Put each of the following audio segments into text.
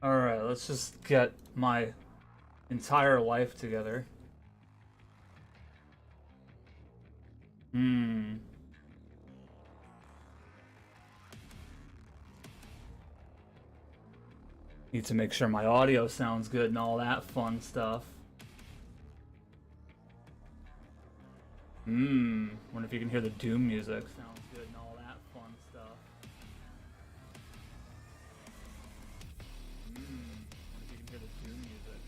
Alright, let's just get my entire life together. Hmm. Need to make sure my audio sounds good and all that fun stuff. Wonder if you can hear the Doom music. Sounds good and all that fun stuff. Wonder if you can hear the Doom music.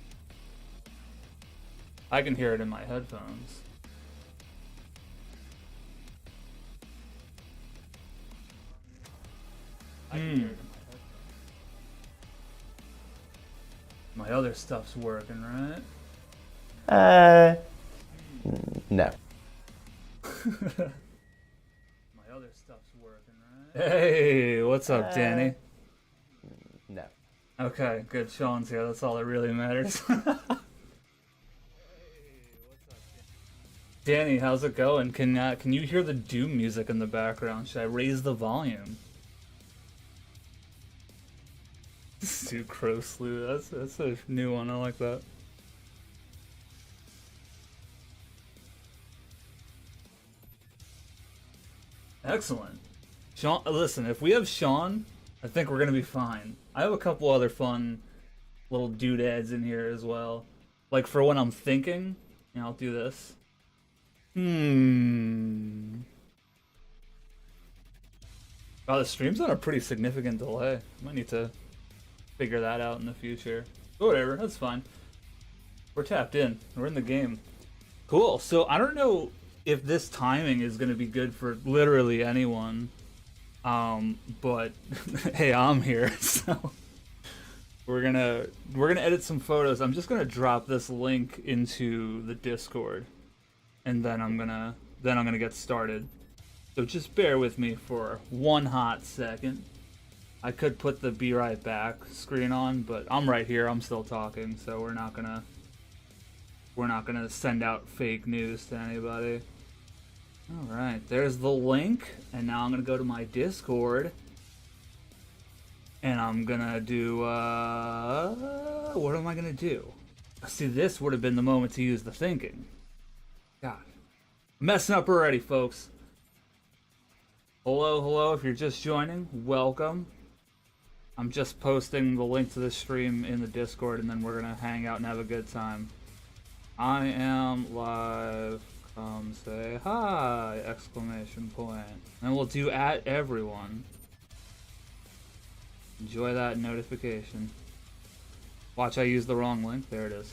I can hear it in my headphones. I can hear it in my headphones. My other stuff's working, right? No. My other stuff's working, right? Hey, what's up, Danny? No. Okay, good. Sean's here. That's all that really matters. Hey, what's up, Danny? How's it going? Can you hear the Doom music in the background? Should I raise the volume? Sue Crow Slew. That's a new one. I like that. Excellent. Sean, listen, if we have Sean, I think we're gonna be fine. I have a couple other fun little doodads in here as well. Like for when I'm thinking, I'll do this. Wow, the stream's on a pretty significant delay. I might need to figure that out in the future. But whatever, that's fine. We're tapped in. We're in the game. Cool. So I don't know if this timing is going to be good for literally anyone. But hey, I'm here. So we're gonna edit some photos. I'm just gonna drop this link into the Discord, and then I'm gonna get started. So just bear with me for one hot second. I could put the be right back screen on, but I'm right here. I'm still talking, so we're not gonna send out fake news to anybody. All right, there's the link, and now I'm gonna go to my Discord, and I'm gonna do what am I gonna do? See, this would have been the moment to use the thinking. God, messing up already, folks. Hello, if you're just joining, welcome. I'm just posting the link to the stream in the Discord, and then we're gonna hang out and have a good time. I am live. Come say hi! Exclamation point. And we'll do at everyone. Enjoy that notification. Watch, I used the wrong link. There it is.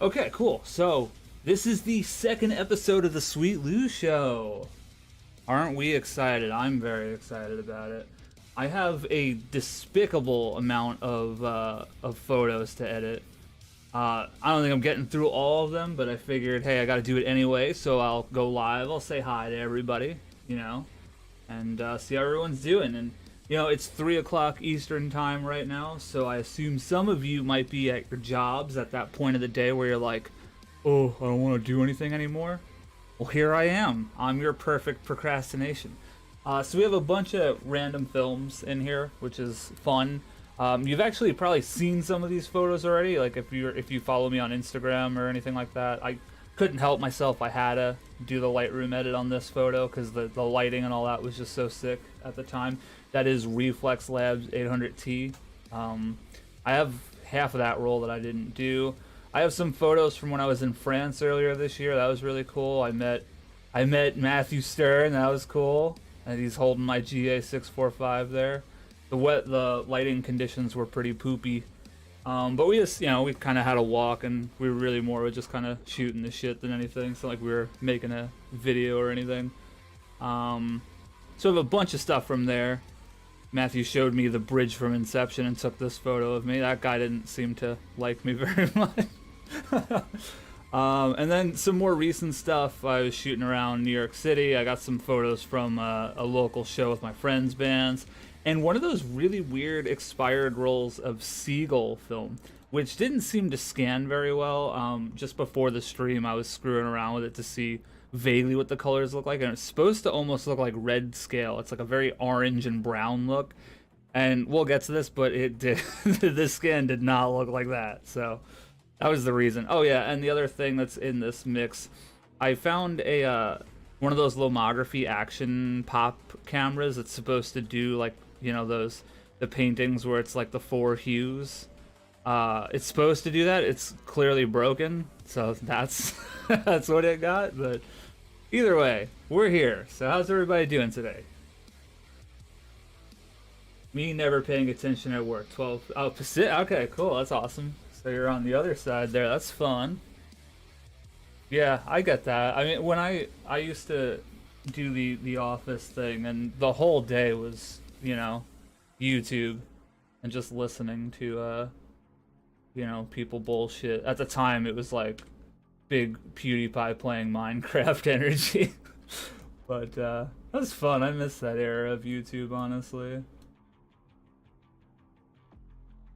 Okay, cool. So this is the second episode of the Sweet Lou Show. Aren't we excited? I'm very excited about it. I have a despicable amount of photos to edit. I don't think I'm getting through all of them, but I figured, hey, I got to do it anyway, so I'll go live. I'll say hi to everybody, and see how everyone's doing. And, it's 3 o'clock Eastern time right now, so I assume some of you might be at your jobs at that point of the day where you're like, oh, I don't want to do anything anymore. Well, here I am. I'm your perfect procrastination. So we have a bunch of random films in here, which is fun. You've actually probably seen some of these photos already. Like if you follow me on Instagram or anything like that, I couldn't help myself. I had to do the Lightroom edit on this photo because the lighting and all that was just so sick at the time. That is Reflex Labs 800T. I have half of that roll that I didn't do. I have some photos from when I was in France earlier this year. That was really cool. I met Matthew Stern. That was cool. And he's holding my GA645 there. The lighting conditions were pretty poopy, but we just we kind of had a walk, and we were really more just kind of shooting the shit than anything. It's not like we were making a video or anything. So I have a bunch of stuff from there. Matthew showed me the bridge from Inception and took this photo of me. That guy didn't seem to like me very much. And then some more recent stuff. I was shooting around New York City. I got some photos from a local show with my friends' bands. And one of those really weird expired rolls of Seagull film, which didn't seem to scan very well. Just before the stream, I was screwing around with it to see vaguely what the colors look like. And it's supposed to almost look like red scale. It's like a very orange and brown look. And we'll get to this, but it did. The skin did not look like that, so that was the reason. Oh yeah, and the other thing that's in this mix, I found a one of those lomography action pop cameras that's supposed to do like, you know, the paintings where it's like the 4 hues. It's supposed to do that. It's clearly broken, so that's that's what it got. But either way, we're here. So how's everybody doing today? Me never paying attention at work. 12. Oh, Pacific. Okay, cool. That's awesome. So you're on the other side there. That's fun. Yeah, I get that. I mean, when I used to do the office thing, and the whole day was, you know, YouTube and just listening to you know, people bullshit. At the time, it was like big PewDiePie playing Minecraft energy. But that was fun. I miss that era of YouTube, honestly.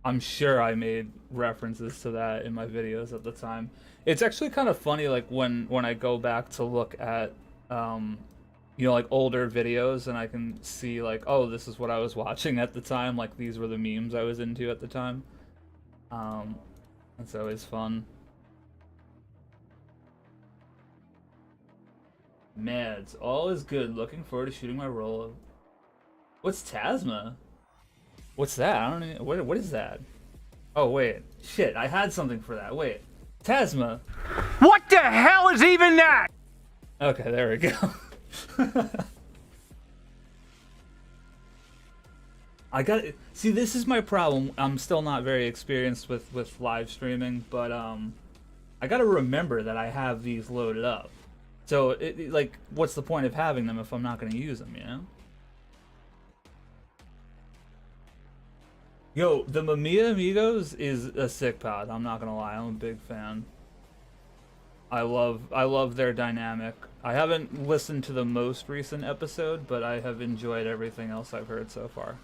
I'm sure I made references to that in my videos at the time. It's actually kind of funny, like when I go back to look at you know, like older videos, and I can see like, oh, this is what I was watching at the time, like these were the memes I was into at the time. It's always fun. Mads, all is good. Looking forward to shooting my role. What's Tasma? What's that? I don't even, what is that? Oh wait, shit, I had something for that. Wait, Tasma. What the hell is even that? Okay, there we go. I got see. This is my problem. I'm still not very experienced with live streaming, but I got to remember that I have these loaded up. So like, what's the point of having them if I'm not going to use them? You know. Yo, the Mamiya Amigos is a sick pod. I'm not gonna lie, I'm a big fan. I love their dynamic. I haven't listened to the most recent episode, but I have enjoyed everything else I've heard so far.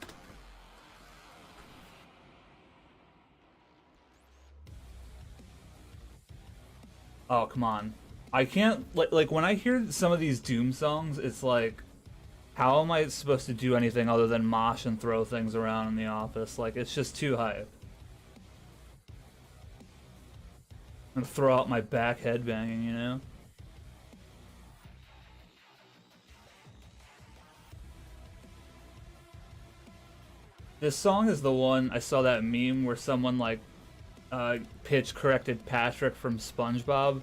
Oh, come on. I can't, like when I hear some of these Doom songs, it's like, how am I supposed to do anything other than mosh and throw things around in the office? Like, it's just too hype. I'm gonna throw out my back headbanging, you know? This song is the one, I saw that meme where someone like pitch corrected Patrick from SpongeBob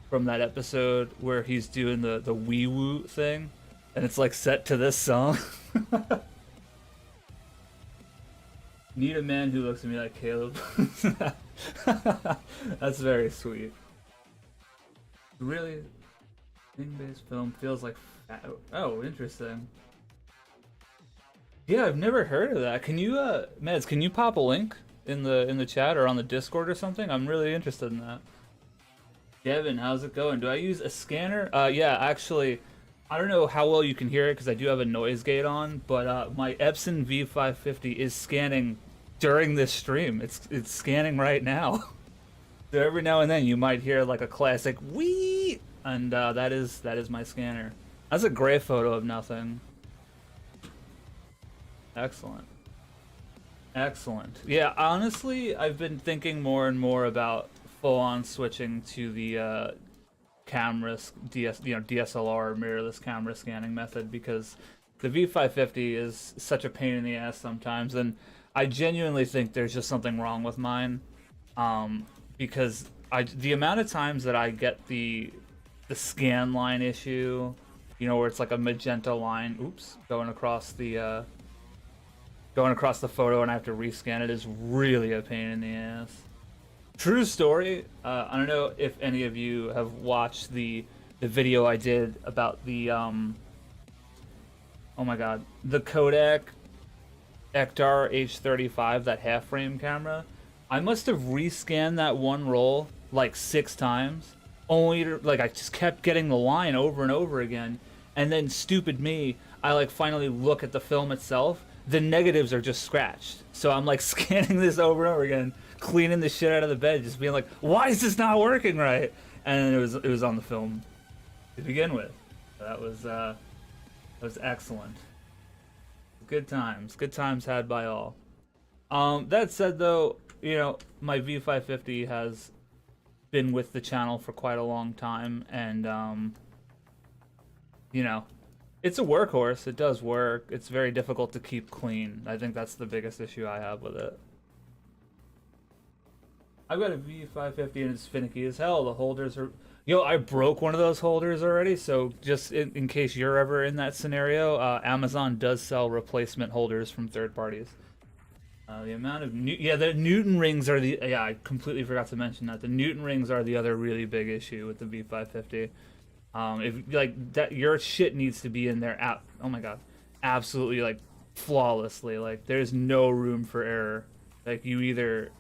from that episode where he's doing the wee woo thing. And it's like set to this song. Need a man who looks at me like Caleb. That's very sweet. Really? Thing-based film feels like... Oh, interesting. Yeah, I've never heard of that. Can you, Mads, can you pop a link in the chat or on the Discord or something? I'm really interested in that. Devin, how's it going? Do I use a scanner? Yeah, actually... I don't know how well you can hear it because I do have a noise gate on, but my Epson V550 is scanning during this stream. It's scanning right now. So every now and then you might hear like a classic wee, and that is my scanner. That's a great photo of nothing. Excellent. Excellent. Yeah, honestly, I've been thinking more and more about full-on switching to the cameras, DSLR mirrorless camera scanning method, because the V550 is such a pain in the ass sometimes, and I genuinely think there's just something wrong with mine, because the amount of times that I get the scan line issue, you know, where it's like a magenta line, oops, going across the photo and I have to rescan it, is really a pain in the ass. True story. I don't know if any of you have watched the video I did about the oh my god, the Kodak Ektar H35, that half frame camera. I must have rescanned that one roll like 6 times, only to, like, I just kept getting the line over and over again, and then stupid me, I like finally look at the film itself. The negatives are just scratched, so I'm like scanning this over and over again, cleaning the shit out of the bed, just being like, why is this not working right? And it was on the film to begin with. So that was excellent. Good times. Good times had by all. That said, though, you know, my V550 has been with the channel for quite a long time, and, you know, it's a workhorse. It does work. It's very difficult to keep clean. I think that's the biggest issue I have with it. I've got a V550 and it's finicky as hell. The holders are... Yo, I broke one of those holders already, so just in case you're ever in that scenario, Amazon does sell replacement holders from third parties. The amount of... the Newton rings are the... Yeah, I completely forgot to mention that. The Newton rings are the other really big issue with the V550. If, like, that, your shit needs to be in there, oh my god, absolutely, like, flawlessly. Like, there's no room for error. Like, you either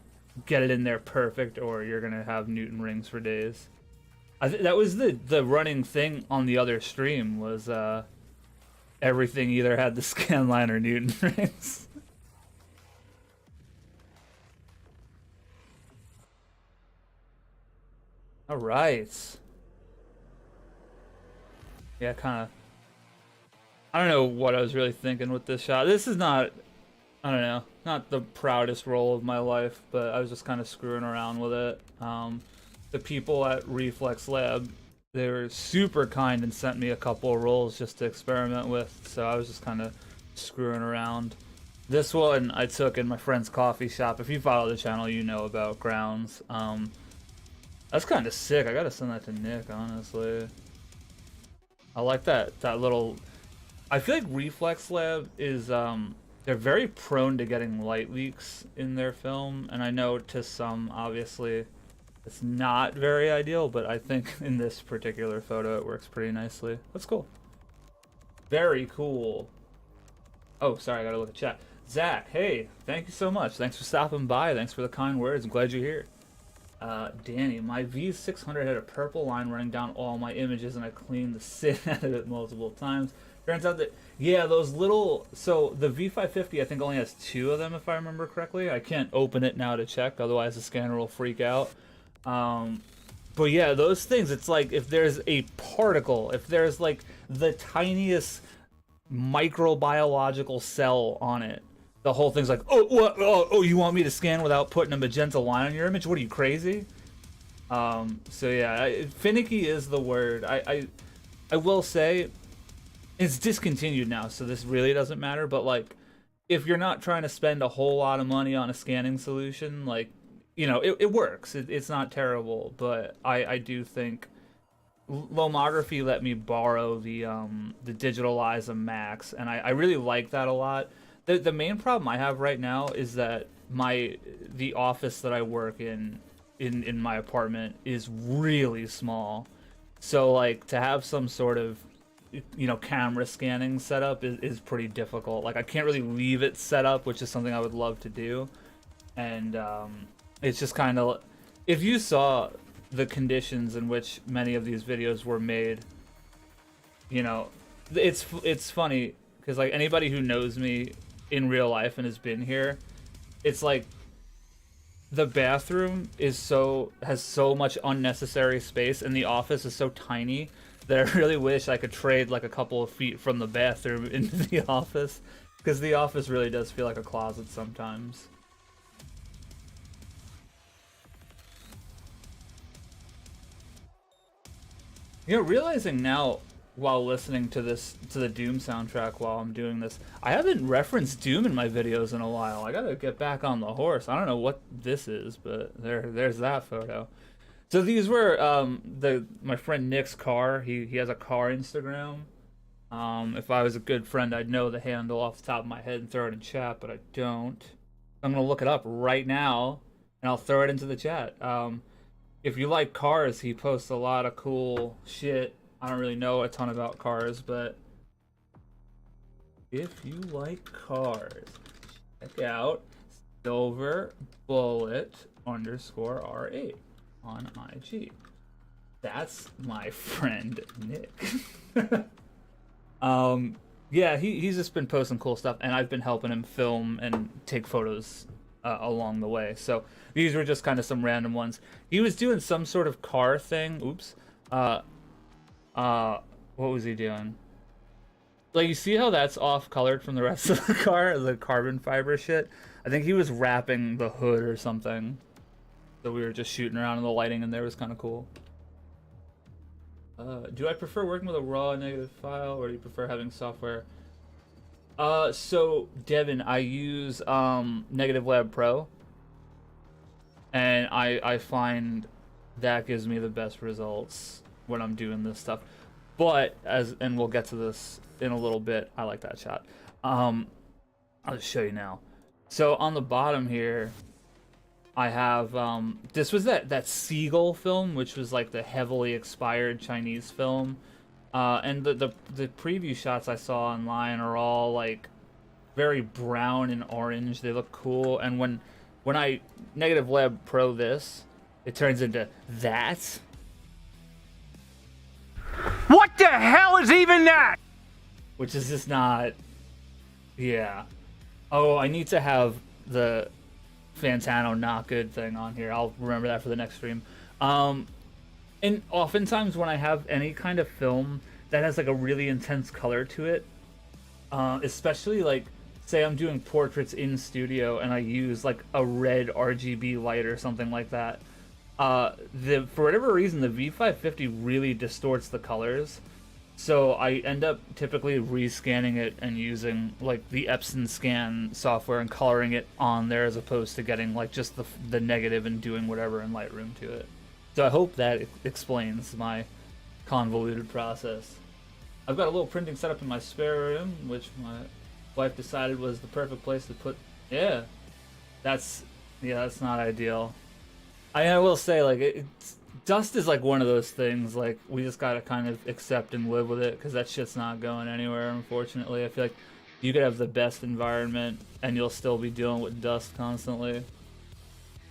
get it in there perfect or you're gonna have Newton rings for days. That was the running thing on the other stream, was everything either had the scanline or Newton rings. All right. Yeah, kind of. I don't know what I was really thinking with this shot. This is not, I don't know, not the proudest roll of my life, but I was just kind of screwing around with it. The people at Reflex Lab, they were super kind and sent me a couple of rolls just to experiment with, so I was just kind of screwing around. This one I took in my friend's coffee shop. If you follow the channel, you know about grounds. That's kind of sick. I gotta send that to Nick, honestly. I like that little... I feel like Reflex Lab is, they're very prone to getting light leaks in their film, and I know to some, obviously, it's not very ideal, but I think in this particular photo it works pretty nicely. That's cool. Very cool. Oh, sorry, I gotta look at chat. Zach, hey, thank you so much. Thanks for stopping by. Thanks for the kind words. I'm glad you're here. Danny, my V600 had a purple line running down all my images, and I cleaned the shit out of it multiple times. Turns out that, yeah, those little... So, the V550, I think, only has 2 of them, if I remember correctly. I can't open it now to check, otherwise the scanner will freak out. But yeah, those things, it's like, if there's a particle, if there's, like, the tiniest microbiological cell on it, the whole thing's like, oh, what? Oh, you want me to scan without putting a magenta line on your image? What are you, crazy? So yeah, finicky is the word. I will say, it's discontinued now, so this really doesn't matter, but like, if you're not trying to spend a whole lot of money on a scanning solution, like, you know, it works. It's not terrible, but I do think Lomography let me borrow the Digitalize Max, and I really like that a lot. The main problem I have right now is that the office that I work in my apartment is really small. So like, to have some sort of, you know, camera scanning set up is pretty difficult. Like, I can't really leave it set up, which is something I would love to do. And it's just kind of, if you saw the conditions in which many of these videos were made, you know, it's funny because, like, anybody who knows me in real life and has been here, it's like the bathroom has so much unnecessary space, and the office is so tiny that I really wish I could trade like a couple of feet from the bathroom into the office, because the office really does feel like a closet sometimes. You know, realizing now while listening to the Doom soundtrack while I'm doing this, I haven't referenced Doom in my videos in a while. I gotta get back on the horse. I don't know what this is, but there's that photo. So these were my friend Nick's car. He has a car Instagram. If I was a good friend, I'd know the handle off the top of my head and throw it in chat, but I don't. I'm gonna look it up right now, and I'll throw it into the chat. If you like cars, he posts a lot of cool shit. I don't really know a ton about cars, but if you like cars, check out Silver Bullet _R8 on IG. That's my friend Nick. Yeah, he's just been posting cool stuff, and I've been helping him film and take photos along the way. So these were just kind of some random ones. He was doing some sort of car thing. Oops. What was he doing? Like, you see how that's off colored from the rest of the car, the carbon fiber shit? I think he was wrapping the hood or something. So we were just shooting around and the lighting in there was kind of cool. Do I prefer working with a raw negative file, or do you prefer having software? So Devin, I use Negative Lab Pro, and I find that gives me the best results when I'm doing this stuff. But and we'll get to this in a little bit. I like that shot. I'll just show you now. So on the bottom here, I have this was that Seagull film, which was like the heavily expired Chinese film, and the preview shots I saw online are all like very brown and orange. They look cool, and when I Negative Lab Pro this, it turns into that. What the hell is even that? Which is just not, yeah. Oh, I need to have the Fantano not good thing on here. I'll remember that for the next stream. And oftentimes when I have any kind of film that has like a really intense color to it, especially like say I'm doing portraits in studio and I use like a red RGB light or something like that, for whatever reason the V550 really distorts the colors. So I end up typically rescanning it and using like the Epson scan software and coloring it on there, as opposed to getting like just the negative and doing whatever in Lightroom to it. So I hope that explains my convoluted process. I've got a little printing setup in my spare room, which my wife decided was the perfect place to put. Yeah, that's not ideal. I will say, like, dust is like one of those things, like, we just gotta kind of accept and live with it, because that shit's not going anywhere, unfortunately. I feel like you could have the best environment and you'll still be dealing with dust constantly.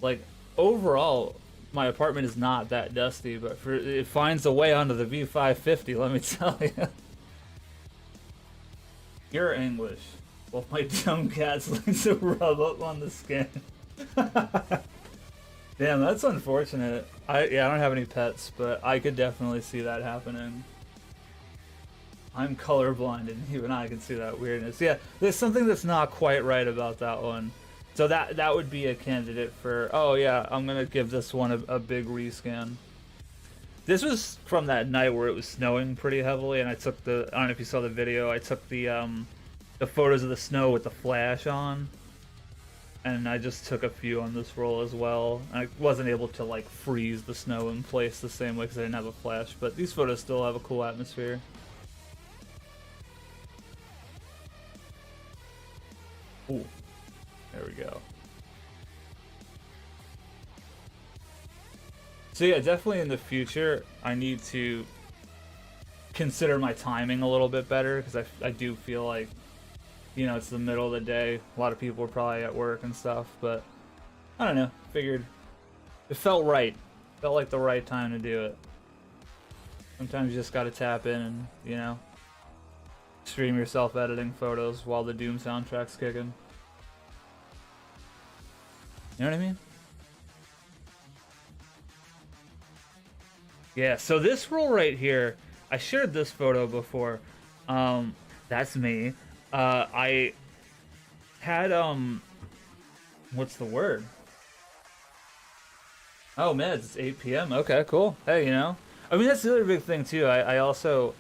Like, overall, my apartment is not that dusty, but it finds a way onto the V550, let me tell you. Pure English. Well, my dumb cats like to rub up on the skin. Damn, that's unfortunate. I don't have any pets, but I could definitely see that happening. I'm colorblind, and even I can see that weirdness. Yeah, there's something that's not quite right about that one. So that would be a candidate for, oh yeah, I'm gonna give this one a big rescan. This was from that night where it was snowing pretty heavily, and I took I don't know if you saw the video, I took the photos of the snow with the flash on. And I just took a few on this roll as well. I wasn't able to like freeze the snow in place the same way because I didn't have a flash, but these photos still have a cool atmosphere. Ooh, there we go. So yeah, definitely in the future, I need to consider my timing a little bit better, because I do feel like, you know, it's the middle of the day. A lot of people are probably at work and stuff, but I don't know. Figured it felt right. Felt like the right time to do it. Sometimes you just gotta tap in and, you know, stream yourself editing photos while the Doom soundtrack's kicking. You know what I mean? Yeah, so this roll right here, I shared this photo before. That's me. I had, what's the word? Oh, man, it's 8 p.m. Okay, cool. Hey, you know, I mean, that's the other big thing, too. I also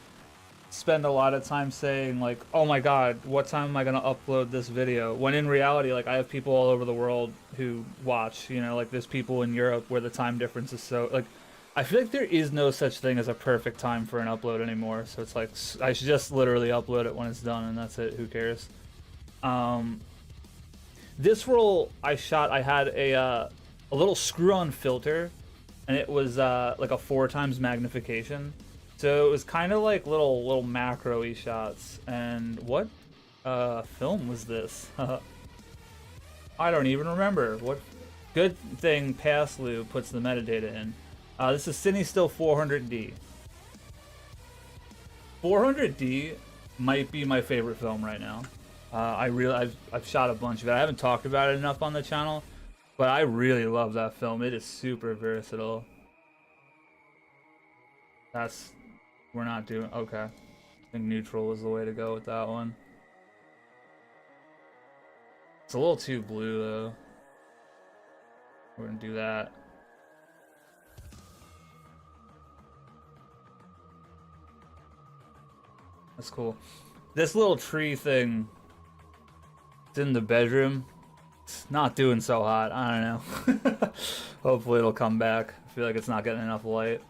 spend a lot of time saying, like, oh my god, what time am I going to upload this video? When in reality, like, I have people all over the world who watch, you know, like, there's people in Europe where the time difference is so, like, I feel like there is no such thing as a perfect time for an upload anymore. So it's like, I should just literally upload it when it's done, and that's it. Who cares? This roll I shot, I had a little screw-on filter, and it was like a 4x magnification. So it was kind of like little macro-y shots. And what film was this? I don't even remember. What good thing Passlu puts the metadata in. This is CineStill 400D. 400D might be my favorite film right now. I've shot a bunch of it. I haven't talked about it enough on the channel, but I really love that film. It is super versatile. We're not doing, okay. I think neutral was the way to go with that one. It's a little too blue though. We're gonna do that. That's cool. This little tree thing, it's in the bedroom. It's not doing so hot. I don't know. Hopefully it'll come back. I feel like it's not getting enough light.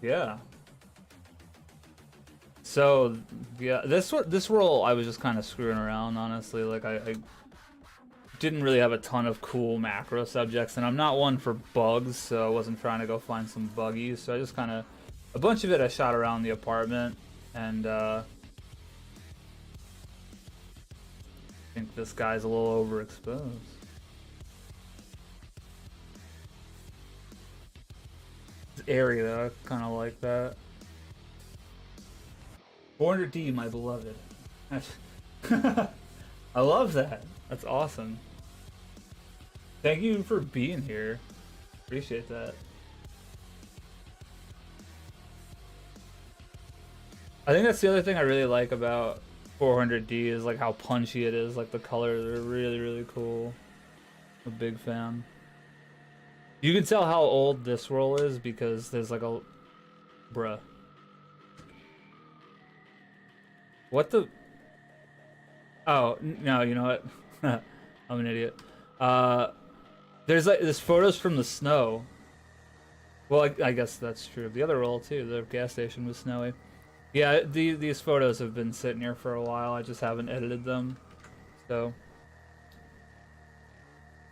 Yeah. So yeah, this roll I was just kind of screwing around, honestly. Like I didn't really have a ton of cool macro subjects, and I'm not one for bugs, so I wasn't trying to go find some buggies. So I just kind of, a bunch of it I shot around the apartment, and I think this guy's a little overexposed. It's airy though, I kind of like that. 400D, my beloved. I love that. That's awesome. Thank you for being here. Appreciate that. I think that's the other thing I really like about 400D is like how punchy it is. Like the colors are really, really cool. I'm a big fan. You can tell how old this roll is because there's like a... Bruh. What the... Oh, no, you know what? I'm an idiot. There's like this photos from the snow. Well, I guess that's true. The other roll too. The gas station was snowy. Yeah, these photos have been sitting here for a while. I just haven't edited them. So,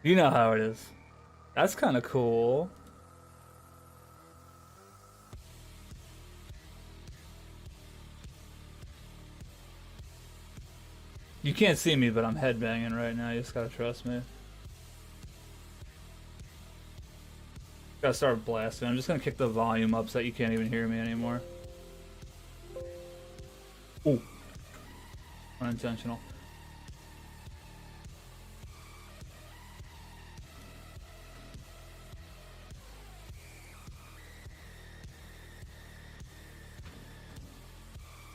you know how it is. That's kind of cool. You can't see me, but I'm headbanging right now. You just gotta trust me. Gotta start blasting. I'm just gonna kick the volume up so that you can't even hear me anymore. Ooh. Unintentional.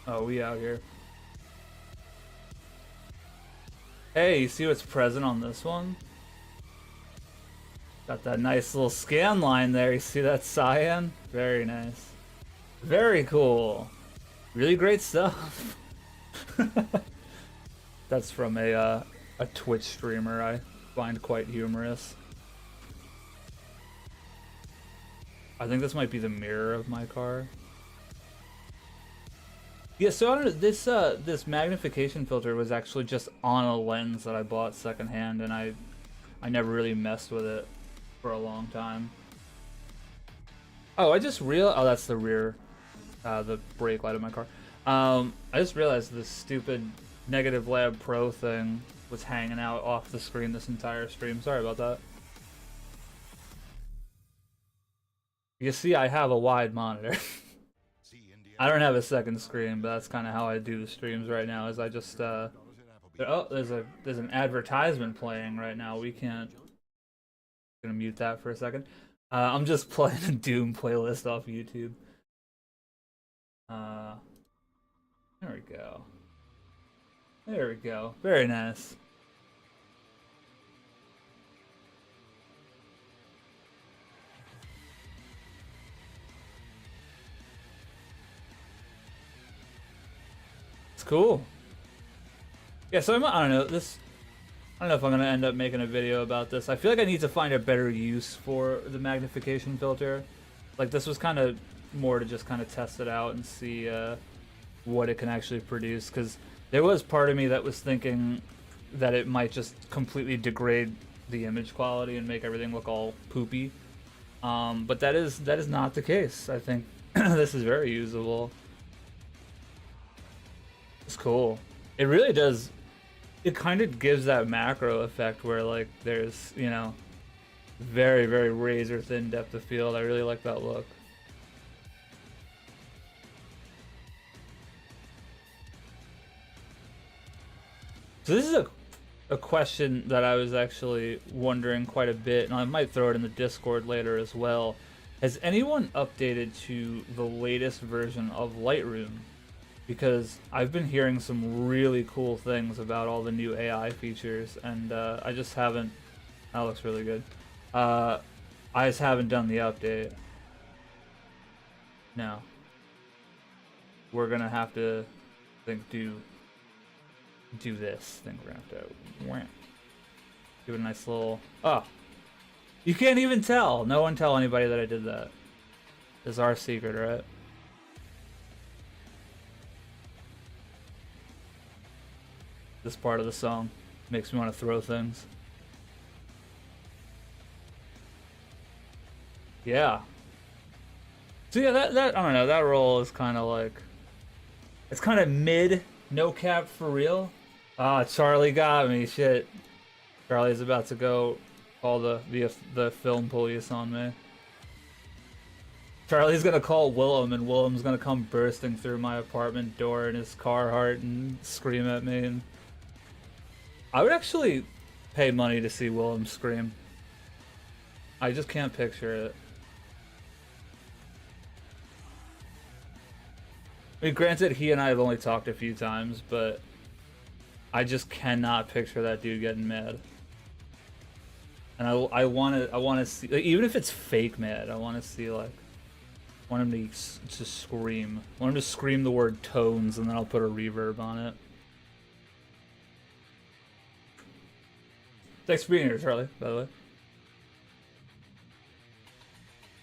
Oh, we out here. Hey, you see what's present on this one? Got that nice little scan line there. You see that cyan? Very nice. Very cool. Really great stuff. That's from a Twitch streamer I find quite humorous. I think this might be the mirror of my car. Yeah, so I don't know, this magnification filter was actually just on a lens that I bought secondhand, and I never really messed with it for a long time. Oh, I just realized, oh, that's the rear, the brake light of my car. I just realized this stupid Negative Lab Pro thing was hanging out off the screen this entire stream. Sorry about that. You see, I have a wide monitor. I don't have a second screen, but that's kind of how I do the streams right now. Is I just oh, there's an advertisement playing right now. We can't. I'm gonna mute that for a second. I'm just playing a Doom playlist off YouTube. There we go. There we go. Very nice. It's cool. Yeah, so I don't know this. I don't know if I'm gonna end up making a video about this. I feel like I need to find a better use for the magnification filter. Like this was kind of more to just kind of test it out and see what it can actually produce. Because there was part of me that was thinking that it might just completely degrade the image quality and make everything look all poopy. But that is not the case. I think this is very usable. It's cool. It really does. It kind of gives that macro effect where like there's, you know, very, very razor thin depth of field. I really like that look. So this is a question that I was actually wondering quite a bit, and I might throw it in the Discord later as well. Has anyone updated to the latest version of Lightroom? Because I've been hearing some really cool things about all the new AI features, and I just haven't. That looks really good. I just haven't done the update. No. We're gonna have to, I think, do this. I think we're gonna have to give it a nice little. Oh, you can't even tell. No one tell anybody that I did that. It's our secret, right? This part of the song makes me want to throw things. Yeah. So yeah, that I don't know. That role is kind of like, it's kind of mid, no cap for real. Ah, Charlie got me. Shit. Charlie's about to go call the film police on me. Charlie's gonna call Willem, and Willem's gonna come bursting through my apartment door in his Carhartt and scream at me. And I would actually pay money to see Willem scream. I just can't picture it. I mean, granted, he and I have only talked a few times, but I just cannot picture that dude getting mad. And I want to see, like, even if it's fake mad, I want to see, like, I want him to scream. I want him to scream the word tones, and then I'll put a reverb on it. Thanks for being here, Charlie, by the way.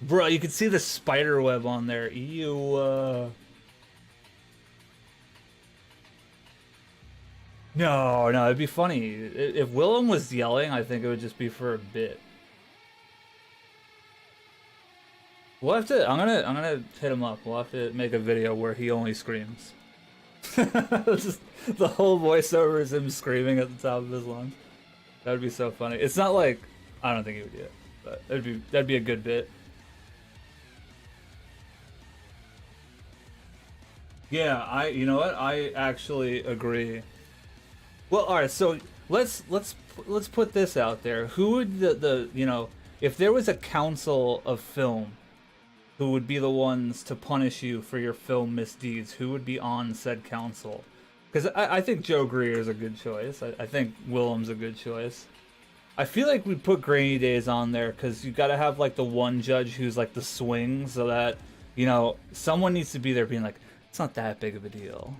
Bro, you can see the spider web on there. Ew. No, it'd be funny. If Willem was yelling, I think it would just be for a bit. We'll have to, I'm gonna hit him up. We'll have to make a video where he only screams. Just, the whole voiceover is him screaming at the top of his lungs. That would be so funny. It's not like, I don't think he would do it, but that'd be a good bit. Yeah, you know what? I actually agree. Well, all right. So let's put this out there. Who would the you know, if there was a council of film, who would be the ones to punish you for your film misdeeds? Who would be on said council? Because I think Joe Greer is a good choice. I think Willem's a good choice. I feel like we'd put Grainy Days on there because you got to have like the one judge who's like the swing, so that, you know, someone needs to be there being like, it's not that big of a deal.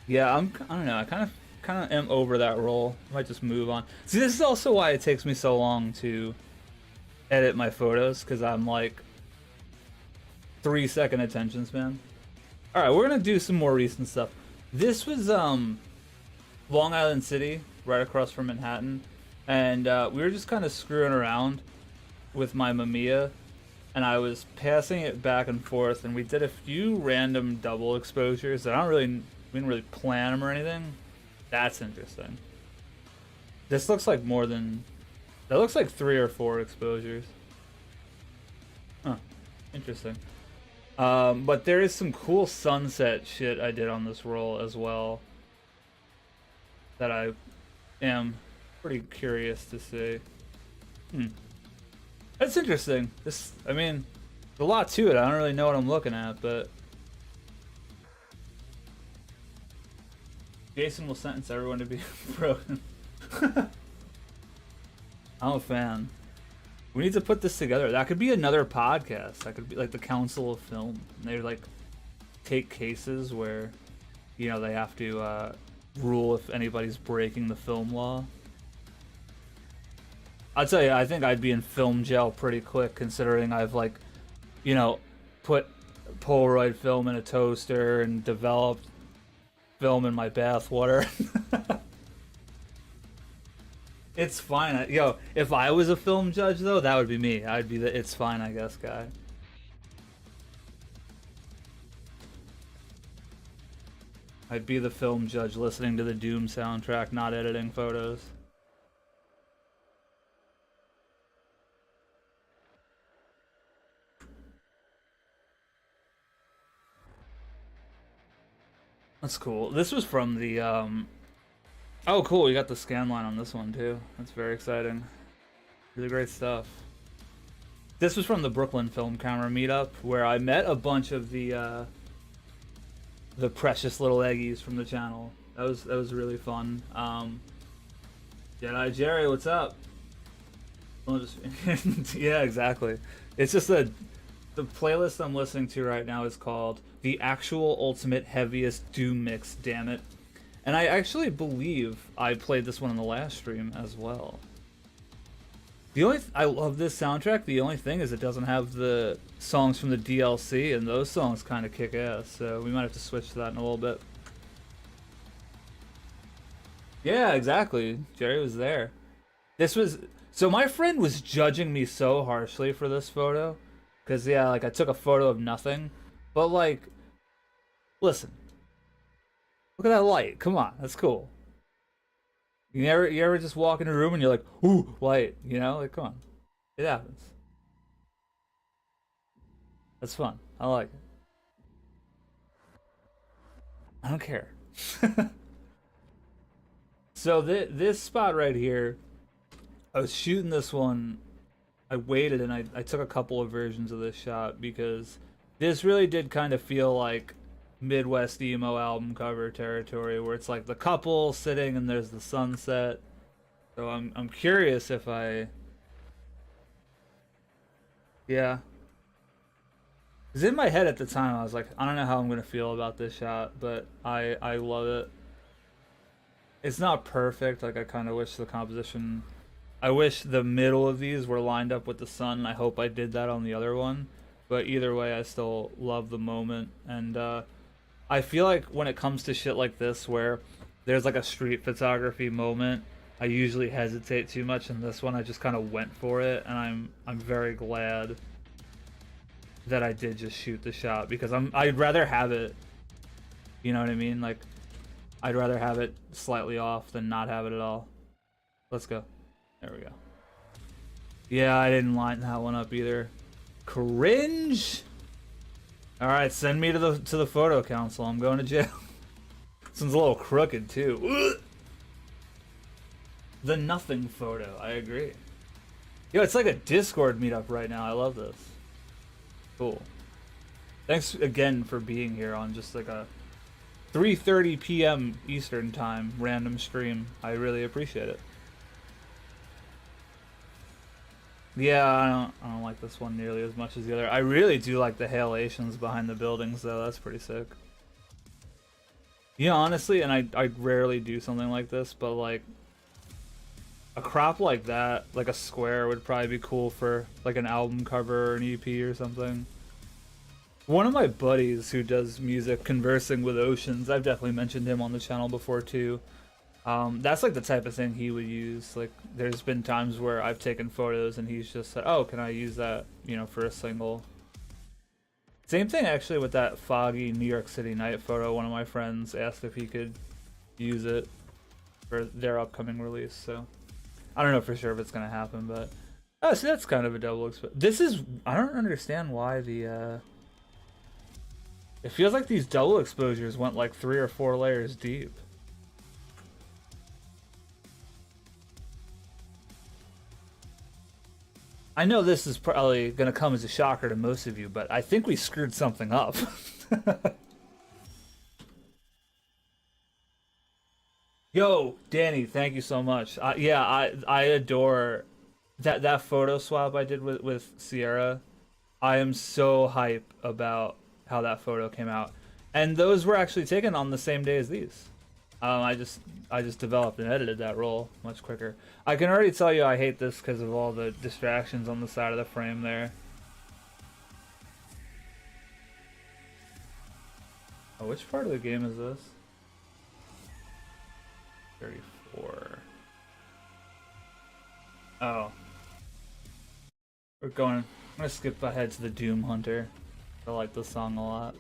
Yeah, I don't know. I kind of am over that role. I might just move on. See, this is also why it takes me so long to edit my photos, because I'm like 3-second attention span. All right, we're gonna do some more recent stuff. This was Long Island City, right across from Manhattan, and we were just kind of screwing around with my Mamiya, and I was passing it back and forth, and we did a few random double exposures that we didn't really plan them or anything. That's interesting. This looks like more than... That looks like 3 or 4 exposures. Huh. Interesting. But there is some cool sunset shit I did on this roll as well that I am pretty curious to see. That's interesting. I mean, there's a lot to it. I don't really know what I'm looking at, but... Jason will sentence everyone to be broken. I'm a fan. We need to put this together. That could be another podcast. That could be like the Council of Film. They like take cases where, you know, they have to rule if anybody's breaking the film law. I'll tell you, I think I'd be in film jail pretty quick, considering I've, like, you know, put Polaroid film in a toaster and developed film in my bathwater. It's fine. Yo, if I was a film judge, though, that would be me. I'd be the it's fine, I guess, guy. I'd be the film judge listening to the Doom soundtrack, not editing photos. That's cool. This was from the oh cool, we got the scan line on this one too. That's very exciting. Really great stuff. This was from the Brooklyn Film Camera meetup where I met a bunch of the precious little eggies from the channel. That was really fun. Jedi Jerry, what's up? I'll just yeah, exactly. It's just the playlist I'm listening to right now is called The Actual Ultimate Heaviest Doom Mix, damn it. And I actually believe I played this one in the last stream as well. I love this soundtrack. The only thing is it doesn't have the songs from the DLC, and those songs kind of kick ass. So we might have to switch to that in a little bit. Yeah, exactly. Jerry was there. So my friend was judging me so harshly for this photo, because yeah, like I took a photo of nothing, but like, listen, look at that light. Come on, that's cool. You ever just walk in a room and you're like, ooh, light, you know? Like, come on. It happens. That's fun. I like it. I don't care. So this spot right here, I was shooting this one. I waited and I took a couple of versions of this shot because this really did kind of feel like Midwest emo album cover territory where it's like the couple sitting and there's the sunset. So I'm curious if yeah. Cause in my head at the time I was like, I don't know how I'm gonna feel about this shot, but I love it. It's not perfect, like I kinda wish the composition, I wish the middle of these were lined up with the sun. I hope I did that on the other one. But either way I still love the moment, and I feel like when it comes to shit like this where there's like a street photography moment, I usually hesitate too much. In this one I just kind of went for it, and I'm very glad that I did just shoot the shot because I'd rather have it, you know what I mean? Like I'd rather have it slightly off than not have it at all. Let's go. There we go. Yeah, I didn't line that one up either. Cringe. All right, send me to the photo council. I'm going to jail. This one's a little crooked too. The nothing photo. I agree. Yo, it's like a Discord meetup right now. I love this. Cool. Thanks again for being here on just like a 3:30 p.m. Eastern time random stream. I really appreciate it. Yeah, I don't like this one nearly as much as the other. I really do like the halations behind the buildings though. That's pretty sick. Yeah, honestly, and I rarely do something like this, but like a crop like that, like a square, would probably be cool for like an album cover or an EP or something. One of my buddies who does music, Conversing with Oceans, I've definitely mentioned him on the channel before too. That's like the type of thing he would use. Like there's been times where I've taken photos and he's just said, oh, can I use that, you know, for a single. Same thing actually with that foggy New York City night photo. One of my friends asked if he could use it for their upcoming release. So I don't know for sure if it's gonna happen, but oh, so that's kind of a double this is, I don't understand why the it feels like these double exposures went like 3 or 4 layers deep. I know this is probably going to come as a shocker to most of you, but I think we screwed something up. Yo, Danny, thank you so much. Yeah, I adore that photo swap I did with Sierra. I am so hype about how that photo came out. And those were actually taken on the same day as these. I just developed and edited that roll much quicker. I can already tell you I hate this because of all the distractions on the side of the frame there. Oh, which part of the game is this? 34. Oh. I'm gonna skip ahead to the Doom Hunter. I like this song a lot.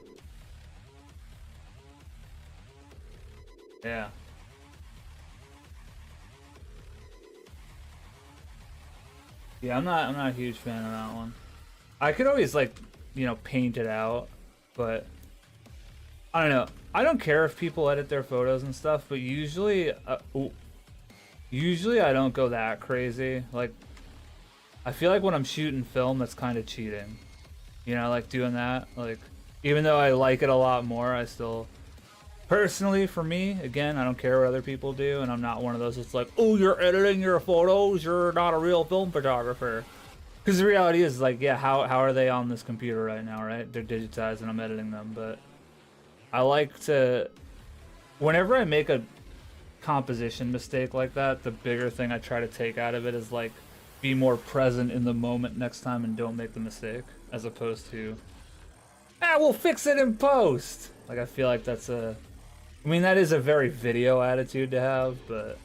Yeah. Yeah, I'm not a huge fan of that one. I could always like, you know, paint it out, but I don't know. I don't care if people edit their photos and stuff, but usually usually I don't go that crazy. Like, I feel like when I'm shooting film, that's kind of cheating. You know, like doing that. Like, even though I like it a lot more, I still, personally, for me, again, I don't care what other people do, and I'm not one of those that's like, oh, you're editing your photos, you're not a real film photographer. Because the reality is, like, yeah, how are they on this computer right now, right? They're digitized and I'm editing them, but I like to, whenever I make a composition mistake like that, the bigger thing I try to take out of it is, like, be more present in the moment next time and don't make the mistake, as opposed to, we'll fix it in post. Like, I feel like that's I mean, that is a very video attitude to have, but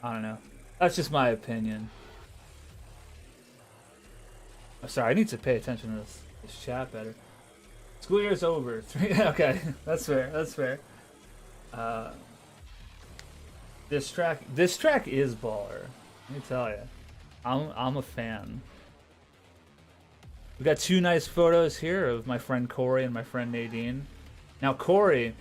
I don't know. That's just my opinion. I'm sorry, I need to pay attention to this chat better. School year's over. Okay, that's fair. That's fair. This track is baller. Let me tell you, I'm a fan. We got two nice photos here of my friend Corey and my friend Nadine. Now Corey,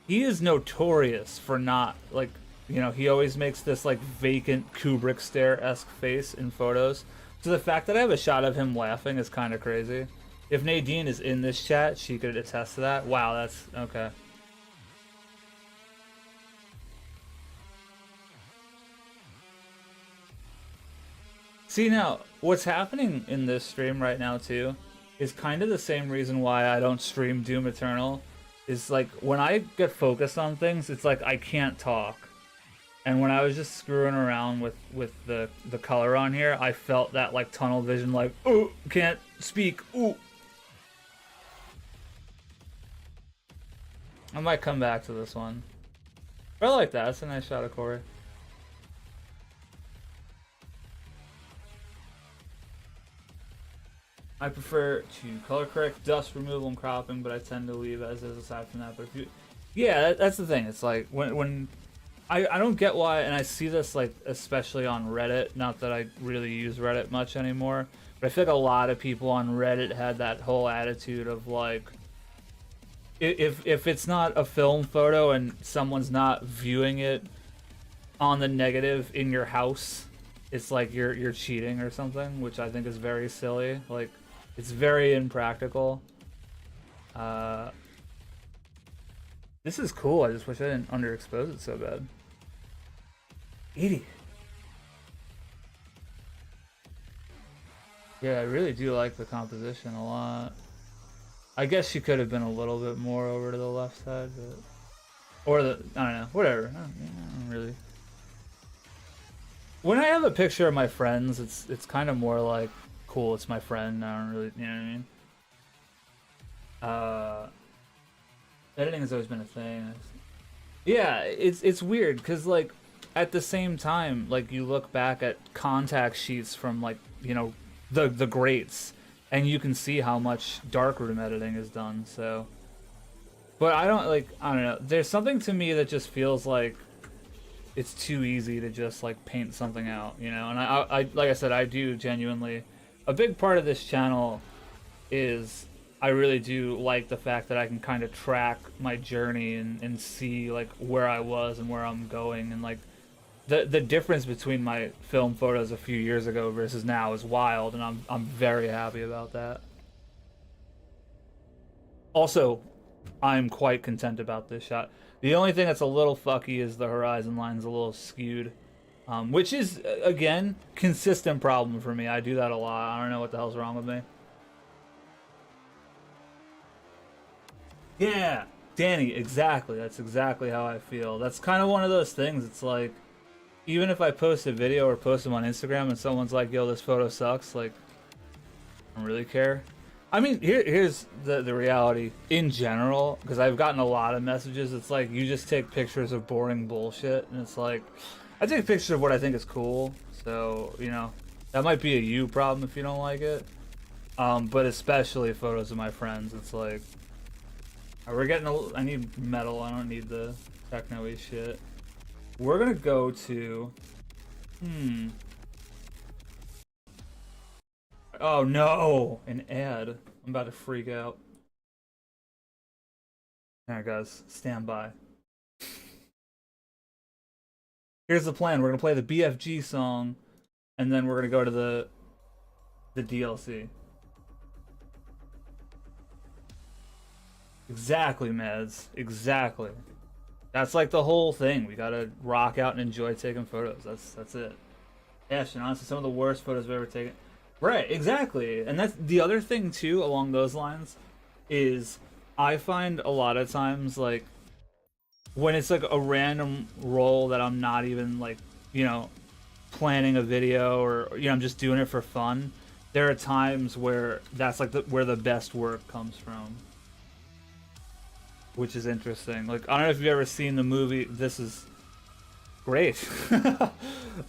he is notorious for not, like, you know, he always makes this like vacant Kubrick stare-esque face in photos. So the fact that I have a shot of him laughing is kind of crazy. If Nadine is in this chat, she could attest to that. Wow, that's okay. See, now, what's happening in this stream right now, too, is kind of the same reason why I don't stream Doom Eternal. Is like, when I get focused on things, it's like I can't talk. And when I was just screwing around with the color on here, I felt that, like, tunnel vision, like, ooh, can't speak, ooh. I might come back to this one. But I like that. That's a nice shot of Corey. I prefer to color correct dust removal and cropping, but I tend to leave as is aside from that. But if you, yeah, that's the thing. It's like when I don't get why, and I see this like especially on Reddit. Not that I really use Reddit much anymore, but I feel like a lot of people on Reddit had that whole attitude of like, if it's not a film photo and someone's not viewing it on the negative in your house, it's like you're cheating or something, which I think is very silly. Like, it's very impractical. This is cool. I just wish I didn't underexpose it so bad. Idiot. Yeah, I really do like the composition a lot. I guess she could have been a little bit more over to the left side, but or the, I don't know, whatever. I don't really. When I have a picture of my friends, it's kind of more like, cool, it's my friend. I don't really, you know what I mean? Editing has always been a thing. Yeah, it's weird because like at the same time, like you look back at contact sheets from like, you know, the greats, and you can see how much darkroom editing is done. So, but I don't know. There's something to me that just feels like it's too easy to just like paint something out, you know. And I like I said, I do genuinely. A big part of this channel is I really do like the fact that I can kind of track my journey and see like where I was and where I'm going, and like the difference between my film photos a few years ago versus now is wild, and I'm very happy about that. Also, I'm quite content about this shot. The only thing that's a little fucky is the horizon line's a little skewed, which is again consistent problem for me. I do that a lot. I don't know what the hell's wrong with me. Yeah, Danny, exactly. That's exactly how I feel. That's kind of one of those things. It's like, even if I post a video or post them on Instagram and someone's like, yo, this photo sucks, like, I don't really care. I mean, here's the reality in general, because I've gotten a lot of messages. It's like, you just take pictures of boring bullshit, and it's like, I take pictures of what I think is cool, so, you know, that might be a you problem if you don't like it. But especially photos of my friends, it's like, we're getting I need metal, I don't need the techno-y shit. We're gonna go to, oh no, an ad. I'm about to freak out. Alright guys, stand by. Here's the plan. We're gonna play the BFG song, and then we're gonna go to the DLC. Exactly, Mez. Exactly. That's like the whole thing. We gotta rock out and enjoy taking photos. That's it. Yeah, and honestly, some of the worst photos I've ever taken. Right, exactly. And that's the other thing too, along those lines, is I find a lot of times like when it's like a random role that I'm not even like, you know, planning a video, or you know, I'm just doing it for fun. There are times where that's like where the best work comes from, which is interesting. Like, I don't know if you've ever seen the movie. This is great. I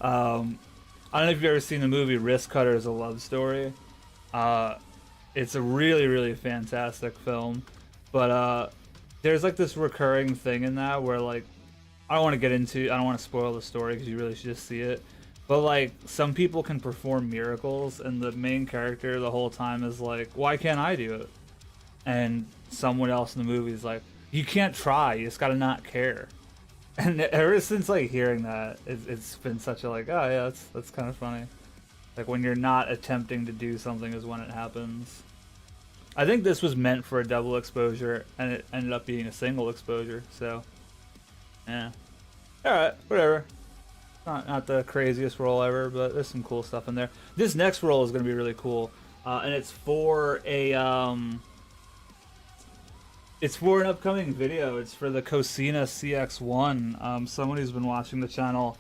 don't know if you've ever seen the movie Risk Cutter is a Love Story. It's a really, really fantastic film. But there's like this recurring thing in that where like, I don't want to spoil the story because you really should just see it. But like, some people can perform miracles and the main character the whole time is like, why can't I do it? And someone else in the movie is like, you can't try, you just gotta not care. And ever since like hearing that, it's been such a like, oh yeah, that's kind of funny. Like when you're not attempting to do something is when it happens. I think this was meant for a double exposure, and it ended up being a single exposure. So, yeah. All right, whatever. Not the craziest roll ever, but there's some cool stuff in there. This next roll is gonna be really cool, and it's for a It's for an upcoming video. It's for the Cosina CX1. Someone who's been watching the channel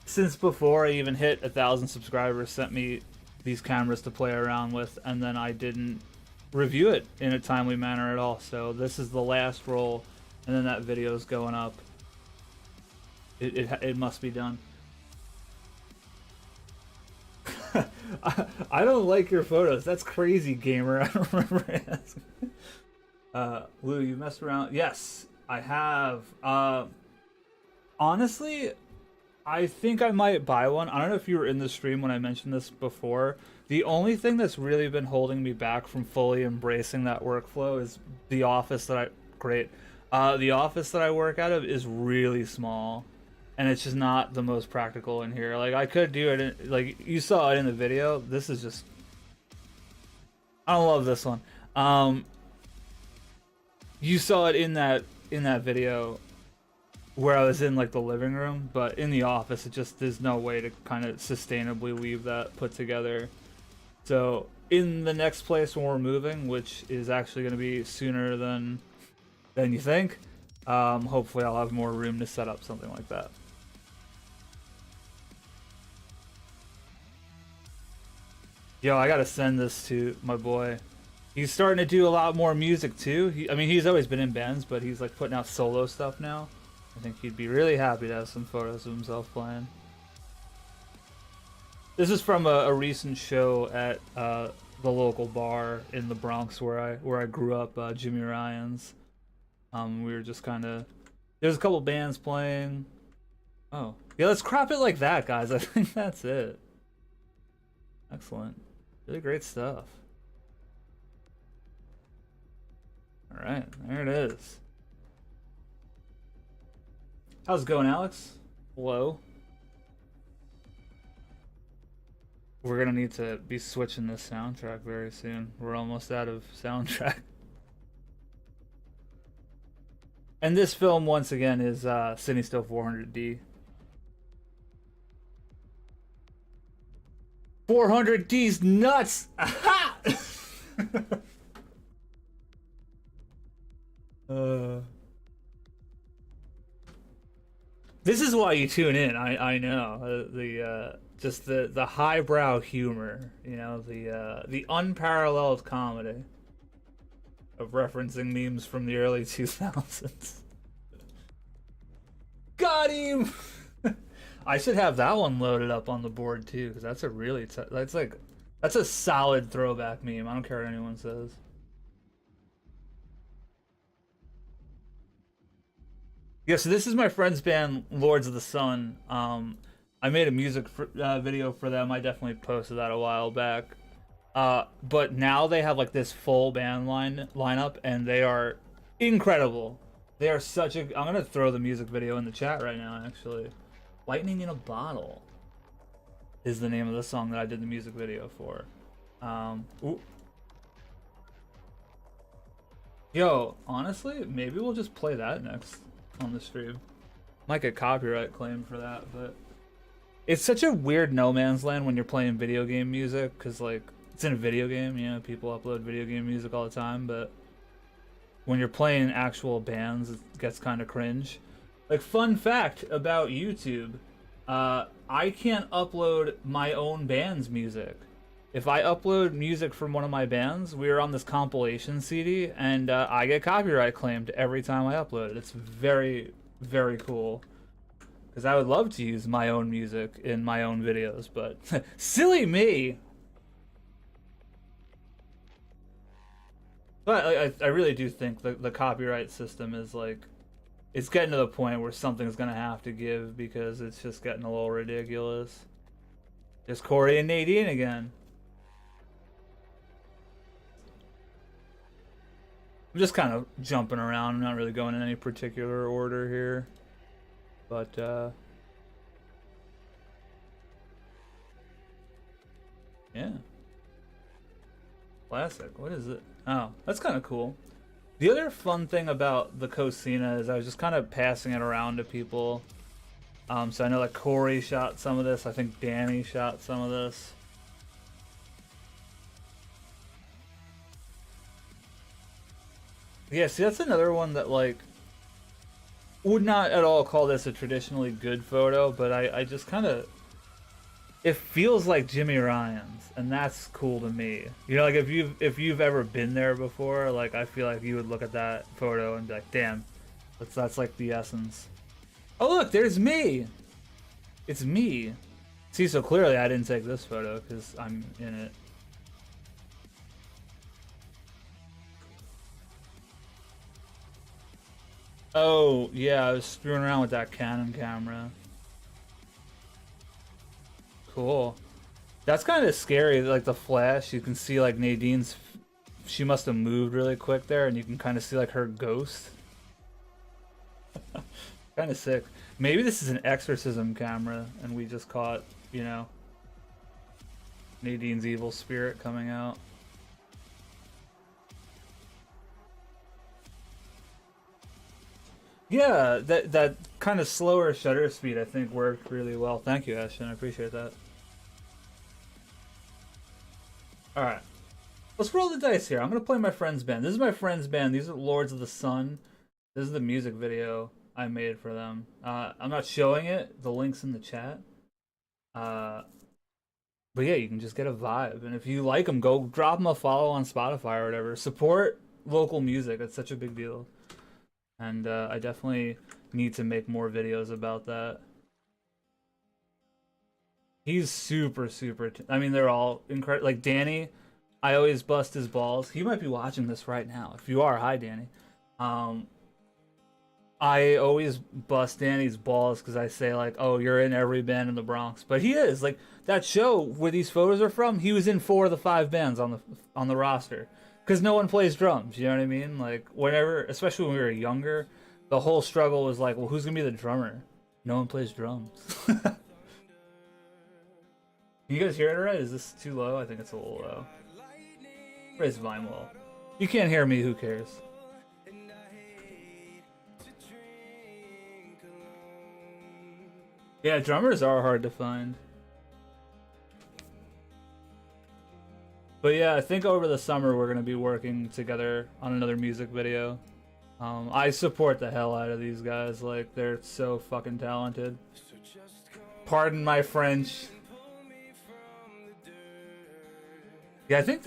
since before I even hit 1,000 subscribers sent me these cameras to play around with, and then I didn't review it in a timely manner at all. So this is the last roll, and then that video is going up. It must be done. I don't like your photos. That's crazy, gamer. I don't remember asking. Lou, you messed around? Yes, I have. Honestly, I think I might buy one. I don't know if you were in the stream when I mentioned this before. The only thing that's really been holding me back from fully embracing that workflow is the office that the office that I work out of is really small, and it's just not the most practical in here. Like, I could do it like you saw it in the video. This is just, I don't love this one. You saw it in that video where I was in like the living room, but in the office it just, there's no way to kind of sustainably leave that put together. So in the next place when we're moving, which is actually going to be sooner than you think, hopefully I'll have more room to set up something like that. Yo, I gotta send this to my boy. He's starting to do a lot more music too. I mean, he's always been in bands, but he's like putting out solo stuff now. I think he'd be really happy to have some photos of himself playing. This is from a recent show at the local bar in the Bronx where I grew up, Jimmy Ryan's. We were just kind of, there's a couple bands playing. Oh yeah, let's crop it like that, guys. I think that's it. Excellent, really great stuff. All right, there it is. How's it going, Alex? Hello. We're gonna need to be switching this soundtrack very soon. We're almost out of soundtrack. And this film, once again, is Sydney Still 400D. 400D's nuts! Aha! This is why you tune in. I know just the highbrow humor, you know, the unparalleled comedy of referencing memes from the early 2000s. Got him. I should have that one loaded up on the board too, because that's a really that's a solid throwback meme. I don't care what anyone says. Yeah, so this is my friend's band, Lords of the Sun. I made a music video for them. I definitely posted that a while back. But now they have like this full band lineup, and they are incredible. They are such a... I'm gonna throw the music video in the chat right now, actually. Lightning in a Bottle is the name of the song that I did the music video for. Ooh. Yo, honestly, maybe we'll just play that next on the stream. Might get copyright claim for that, but it's such a weird no man's land when you're playing video game music, because like it's in a video game, you know, people upload video game music all the time, but when you're playing actual bands, it gets kind of cringe. Like, fun fact about YouTube, I can't upload my own band's music. If I upload music from one of my bands, we are on this compilation CD, and I get copyright claimed every time I upload it. It's very, very cool. Because I would love to use my own music in my own videos, but silly me! But I really do think the copyright system is like, it's getting to the point where something's gonna have to give, because it's just getting a little ridiculous. There's Corey and Nadine again. I'm just kind of jumping around. I'm not really going in any particular order here. But, yeah. Classic. What is it? Oh, that's kind of cool. The other fun thing about the Cosina is I was just kind of passing it around to people. So I know like Corey shot some of this. I think Danny shot some of this. Yeah, see, that's another one that, like, would not at all call this a traditionally good photo, but I just kind of... It feels like Jimmy Ryan's, and that's cool to me. You know, like, if you've ever been there before, like, I feel like you would look at that photo and be like, damn, that's like the essence. Oh, look, there's me! It's me. See, so clearly I didn't take this photo, because I'm in it. Oh, yeah, I was screwing around with that Canon camera. Cool. That's kind of scary, like the flash. You can see like Nadine's... She must have moved really quick there, and you can kind of see like her ghost. Kind of sick. Maybe this is an exorcism camera, and we just caught, you know, Nadine's evil spirit coming out. Yeah, that kind of slower shutter speed I think worked really well. Thank you, Ashton. I appreciate that. Alright. Let's roll the dice here. I'm going to play my friend's band. This is my friend's band. These are Lords of the Sun. This is the music video I made for them. I'm not showing it. The link's in the chat. But yeah, you can just get a vibe. And if you like them, go drop them a follow on Spotify or whatever. Support local music. It's such a big deal. And I definitely need to make more videos about that. He's super, super... I mean, they're all incredible. Like, Danny, I always bust his balls. He might be watching this right now. If you are, hi, Danny. I always bust Danny's balls because I say, like, oh, you're in every band in the Bronx. But he is. Like, that show where these photos are from, he was in 4 of the 5 bands on the roster. Because no one plays drums, you know what I mean? Like, whenever, especially when we were younger, the whole struggle was like, well, who's going to be the drummer? No one plays drums. Can you guys hear it all right? Is this too low? I think it's a little low. Raise volume a little. You can't hear me, who cares? Yeah, drummers are hard to find. But yeah, I think over the summer we're going to be working together on another music video. I support the hell out of these guys. Like, they're so fucking talented. Pardon my French. Yeah, I think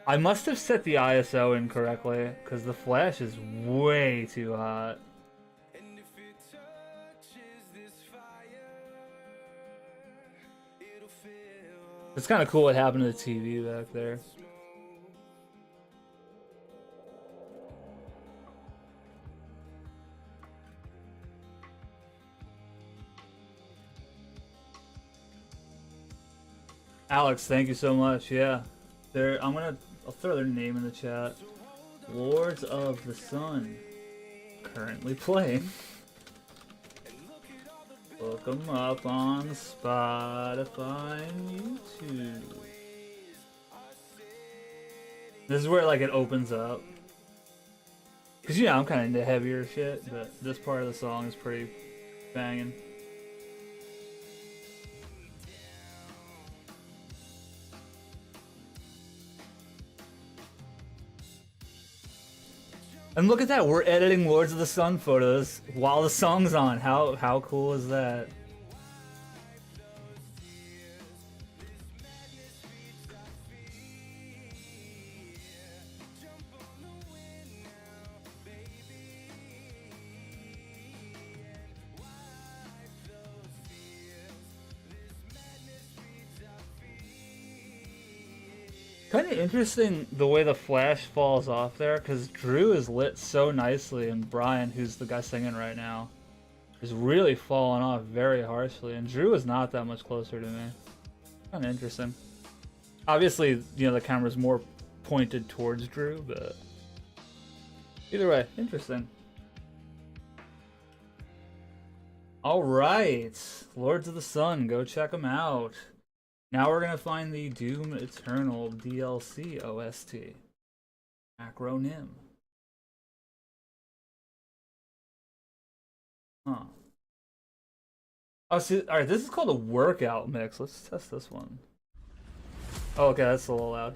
I must have set the ISO incorrectly, because the flash is way too hot. It's kind of cool what happened to the TV back there. Alex, thank you so much. Yeah, I'll throw their name in the chat. Lords of the Sun. Currently playing. Look them up on Spotify and YouTube. This is where like it opens up. Cause I'm kind of into heavier shit, but this part of the song is pretty banging. And look at that, we're editing Lords of the Sun photos while the song's on. How cool is that? Kind of interesting the way the flash falls off there, because Drew is lit so nicely, and Brian, who's the guy singing right now, is really falling off very harshly, and Drew is not that much closer to me. Kind of interesting. Obviously, the camera's more pointed towards Drew, but either way, interesting. Alright, Lords of the Sun, go check them out. Now we're gonna find the Doom Eternal DLC OST. Acronym. Huh. Oh, see, alright, this is called a workout mix. Let's test this one. Oh, okay, that's a little loud.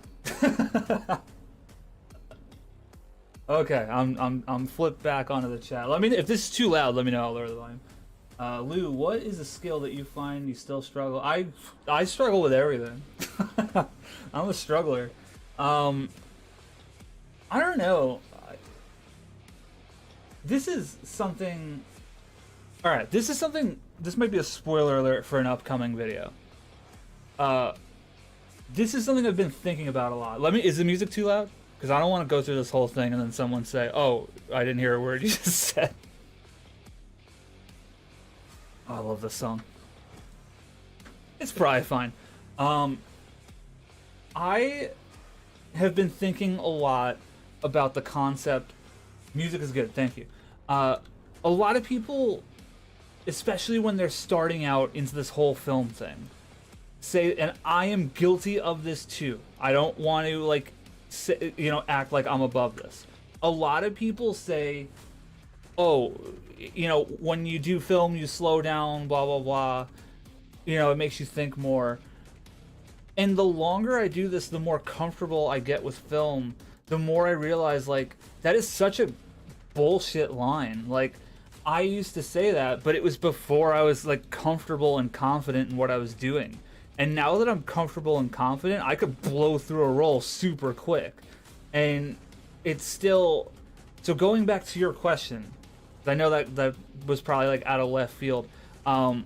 Okay, I'm flipped back onto the chat. Let me, if this is too loud, let me know. I'll lower the volume. Lou, what is a skill that you find you still struggle? I struggle with everything. I'm a struggler. I don't know. This is something. All right, this is something. This might be a spoiler alert for an upcoming video. This is something I've been thinking about a lot. Is the music too loud? Because I don't want to go through this whole thing and then someone say, "Oh, I didn't hear a word you just said." I love this song. It's probably fine. I have been thinking a lot about the concept. Music is good, thank you. A lot of people, especially when they're starting out into this whole film thing, say, and I am guilty of this too. I don't want to act like I'm above this. A lot of people say, oh, when you do film, you slow down, blah, blah, blah. It makes you think more. And the longer I do this, the more comfortable I get with film, the more I realize, that is such a bullshit line. I used to say that, but it was before I was, comfortable and confident in what I was doing. And now that I'm comfortable and confident, I could blow through a role super quick. And it's still... So going back to your question... I know that was probably out of left field. I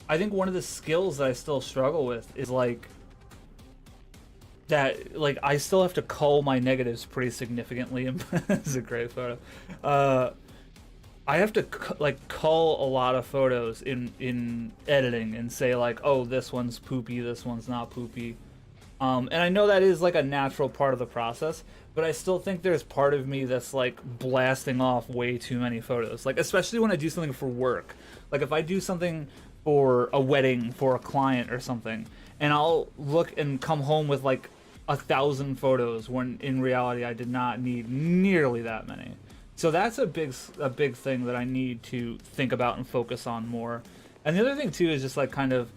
think one of the skills that I still struggle with is I still have to cull my negatives pretty significantly. This is a great photo. I have to cull a lot of photos in editing and say oh, this one's poopy, this one's not poopy. And I know that is a natural part of the process, but I still think there's part of me that's blasting off way too many photos. Especially when I do something for work. If I do something for a wedding for a client or something, and I'll look and come home with 1,000 photos when in reality I did not need nearly that many. So that's a big thing that I need to think about and focus on more. And the other thing too is just kind of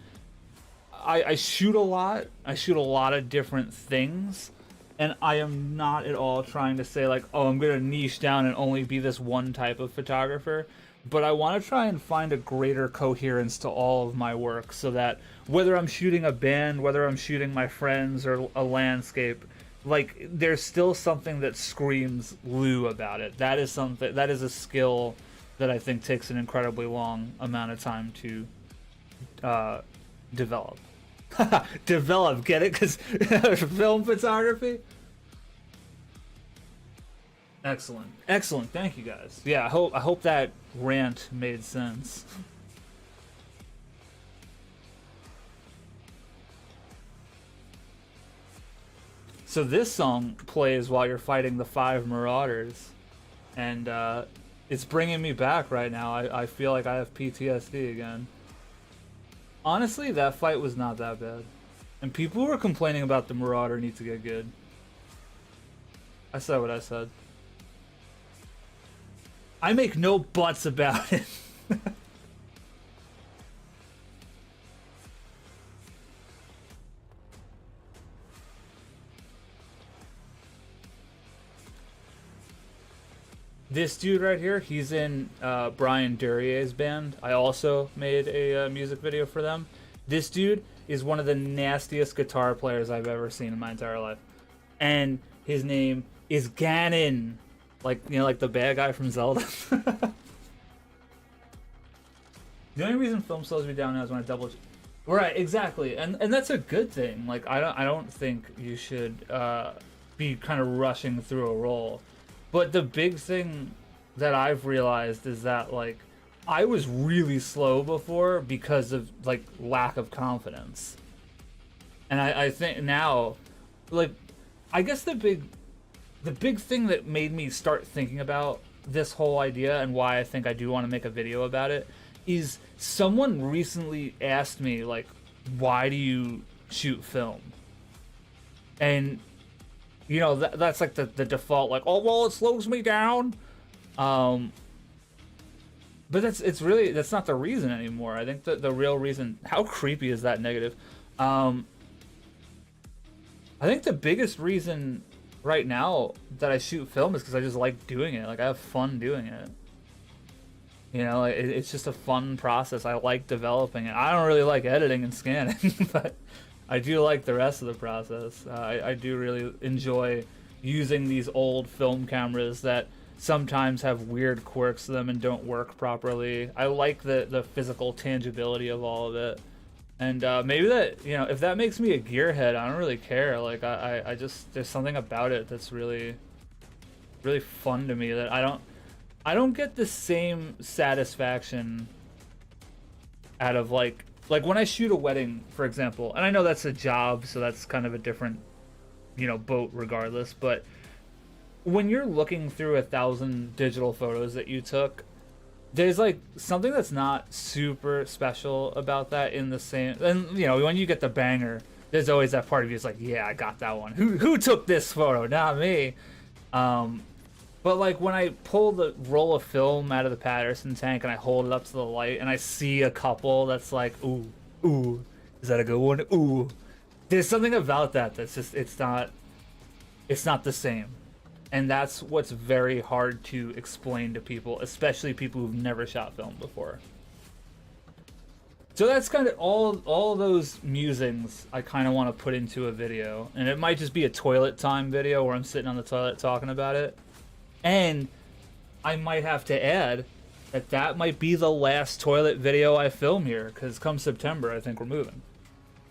I shoot a lot. I shoot a lot of different things, and I am not at all trying to say oh, I'm gonna niche down and only be this one type of photographer. But I want to try and find a greater coherence to all of my work, so that whether I'm shooting a band, whether I'm shooting my friends or a landscape, there's still something that screams Lou about it. That is something. That is a skill that I think takes an incredibly long amount of time to develop. Develop, get it? Because film photography. Excellent. Thank you guys. Yeah, I hope that rant made sense. So this song plays while you're fighting the 5 Marauders, and it's bringing me back right now. I feel like I have PTSD again. Honestly, that fight was not that bad. And people who were complaining about the Marauder need to get good. I said what I said. I make no buts about it. This dude right here, he's in Brian Durier's band. I also made a music video for them. This dude is one of the nastiest guitar players I've ever seen in my entire life. And his name is Ganon. Like, you know, like the bad guy from Zelda. The only reason film slows me down now is when I double... Right, exactly. And that's a good thing. Like, I don't think you should be kind of rushing through a roll. But the big thing that I've realized is that, like, I was really slow before because of, like, lack of confidence. And I think now, like, I guess the big thing that made me start thinking about this whole idea and why I think I do want to make a video about it is someone recently asked me, like, why do you shoot film? And... you know, that's like the default, like, oh, well, it slows me down. But that's not the reason anymore. I think that the real reason, how creepy is that negative? I think the biggest reason right now that I shoot film is because I just like doing it. Like, I have fun doing it. You know, it's just a fun process. I like developing it. I don't really like editing and scanning, but... I do like the rest of the process. I do really enjoy using these old film cameras that sometimes have weird quirks to them and don't work properly. I like the physical tangibility of all of it. And maybe that, you know, if that makes me a gearhead, I don't really care. Like, I just, there's something about it that's really, really fun to me that I don't get the same satisfaction out of, like when I shoot a wedding, for example, and I know that's a job, so that's kind of a different, you know, boat regardless, but when you're looking through 1,000 digital photos that you took, there's like something that's not super special about that in the same, and you know, when you get the banger, there's always that part of you that's like, yeah, I got that one. Who took this photo? Not me. But like when I pull the roll of film out of the Patterson tank and I hold it up to the light and I see a couple that's like, ooh, is that a good one? Ooh, there's something about that that's just, it's not the same. And that's what's very hard to explain to people, especially people who've never shot film before. So that's kind of all those musings I kind of want to put into a video. And it might just be a toilet time video where I'm sitting on the toilet talking about it. And I might have to add that might be the last toilet video I film here, because come September, I think we're moving.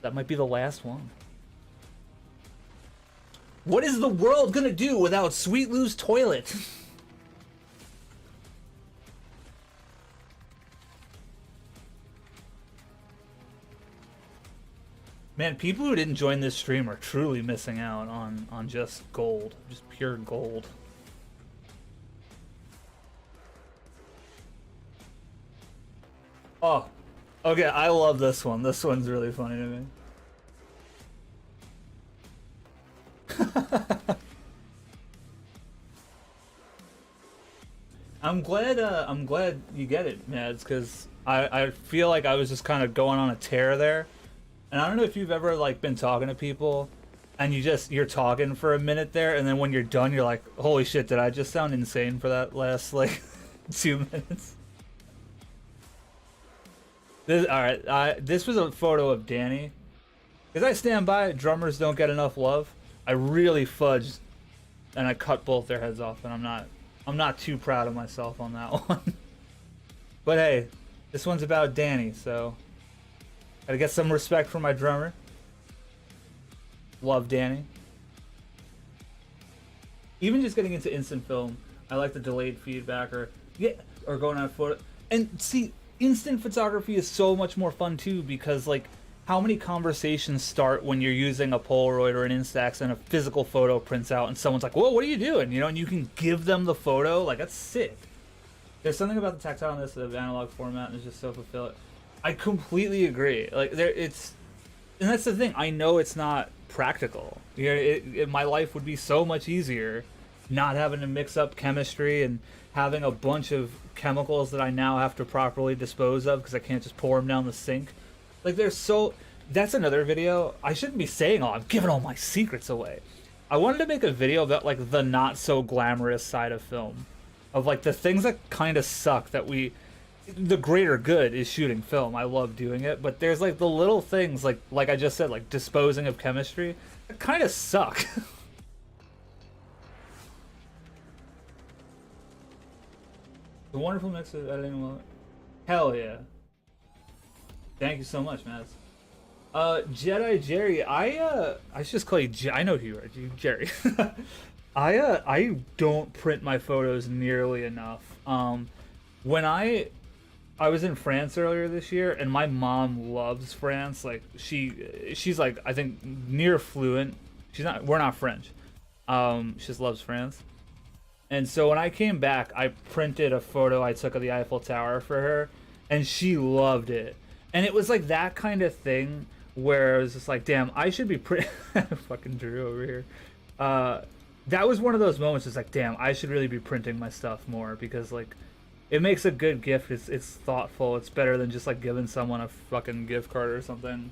That might be the last one. What is the world gonna do without Sweet Lou's toilet? Man, people who didn't join this stream are truly missing out on just gold. Just pure gold. Oh, okay, I love this one. This one's really funny to me. I'm glad you get it, Mads, because I feel like I was just kind of going on a tear there. And I don't know if you've ever like been talking to people and you're talking for a minute there, and then when you're done you're like, holy shit, did I just sound insane for that last like 2 minutes? This was a photo of Danny. Because I stand by, drummers don't get enough love. I really fudged and I cut both their heads off, and I'm not too proud of myself on that one. But hey, this one's about Danny, so gotta get some respect for my drummer. Love Danny. Even just getting into instant film, I like the delayed feedback or going on photo. And see, instant photography is so much more fun too, because like how many conversations start when you're using a Polaroid or an Instax and a physical photo prints out and someone's like, whoa, what are you doing? You know, and you can give them the photo. Like, that's sick. There's something about the tactileness of analog format and it's just so fulfilling. I completely agree. Like, and that's the thing. I know it's not practical. You know, my life would be so much easier not having to mix up chemistry and having a bunch of chemicals that I now have to properly dispose of because I can't just pour them down the sink. Like, that's another video. I shouldn't be saying I'm giving all my secrets away. I wanted to make a video about, like, the not so glamorous side of film. Of, like, the things that kind of suck that the greater good is shooting film. I love doing it. But there's, like, the little things, like I just said, like, disposing of chemistry, that kind of suck. The wonderful mix of editing. Hell yeah. Thank you so much, Mads. Jedi Jerry, I should just call you I know who you are, Jerry. I don't print my photos nearly enough. When I was in France earlier this year, and my mom loves France. Like, she's like, I think near fluent. We're not French. She just loves France. And so when I came back, I printed a photo I took of the Eiffel Tower for her, and she loved it. And it was like that kind of thing where I was just like, damn, I should be fucking Drew over here. That was one of those moments. It's like, damn, I should really be printing my stuff more because, like, it makes a good gift. It's thoughtful. It's better than just, like, giving someone a fucking gift card or something.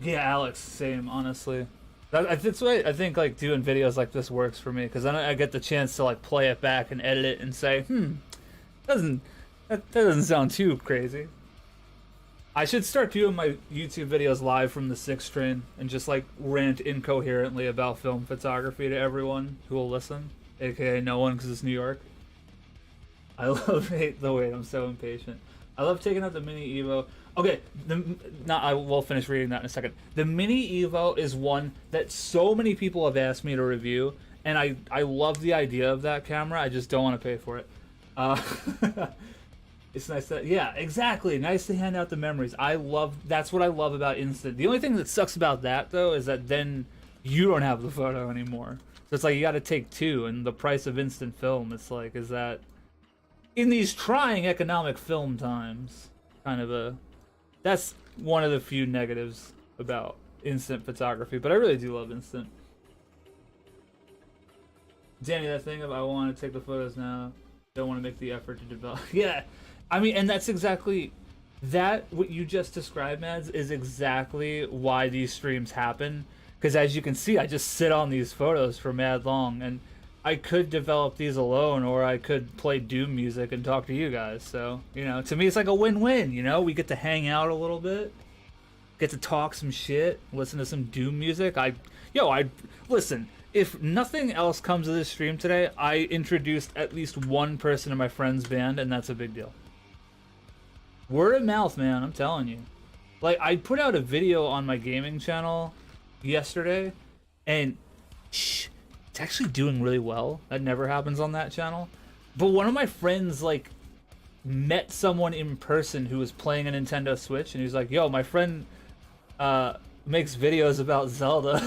Yeah, Alex, same, honestly. That's why I think, like, doing videos like this works for me, because then I get the chance to, like, play it back and edit it and say, that doesn't sound too crazy. I should start doing my YouTube videos live from the 6th train and just, like, rant incoherently about film photography to everyone who will listen, aka no one, because it's New York. I hate the wait. I'm so impatient. I love taking out the Mini Evo. Okay, I will finish reading that in a second. The Mini Evo is one that so many people have asked me to review, and I love the idea of that camera. I just don't want to pay for it. It's nice that, yeah, exactly. Nice to hand out the memories. That's what I love about Instant. The only thing that sucks about that, though, is that then you don't have the photo anymore. So it's like you got to take two, and the price of instant film, it's like, is that in these trying economic film times, that's one of the few negatives about instant photography, but I really do love instant. Danny, that thing of I want to take the photos now, don't want to make the effort to develop. Yeah, I mean, and that's exactly what you just described, Mads, is exactly why these streams happen. Because as you can see, I just sit on these photos for mad long, and I could develop these alone, or I could play Doom music and talk to you guys. So, you know, to me, it's like a win-win, you know? We get to hang out a little bit, get to talk some shit, listen to some Doom music. Listen, if nothing else comes of this stream today, I introduced at least one person in my friend's band, and that's a big deal. Word of mouth, man, I'm telling you. Like, I put out a video on my gaming channel yesterday, and it's actually doing really well. That never happens on that channel. But one of my friends, like, met someone in person who was playing a Nintendo Switch, and he was like, yo, my friend makes videos about Zelda.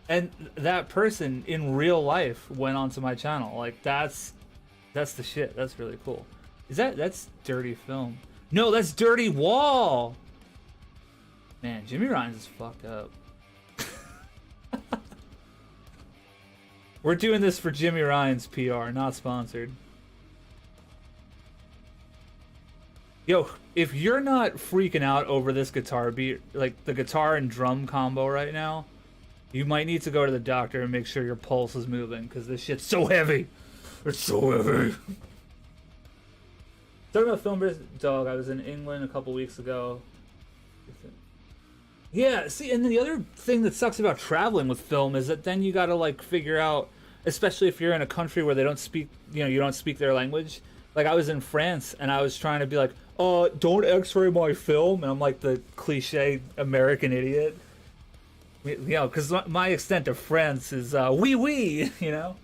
And that person in real life went onto my channel. Like, that's the shit. That's really cool. That's dirty film? No, that's dirty wall. Man, Jimmy Ryan's is fucked up. We're doing this for Jimmy Ryan's PR, not sponsored. Yo, if you're not freaking out over this guitar beat, like the guitar and drum combo right now, you might need to go to the doctor and make sure your pulse is moving, because this shit's so heavy. It's so heavy. Talking about film dog, I was in England a couple weeks ago. Yeah, see, and then the other thing that sucks about traveling with film is that then you gotta, like, figure out, especially if you're in a country where they don't speak, you don't speak their language. Like, I was in France, and I was trying to be like, don't x-ray my film, and I'm like the cliche American idiot. You know, because my extent of France is, oui, oui, you know?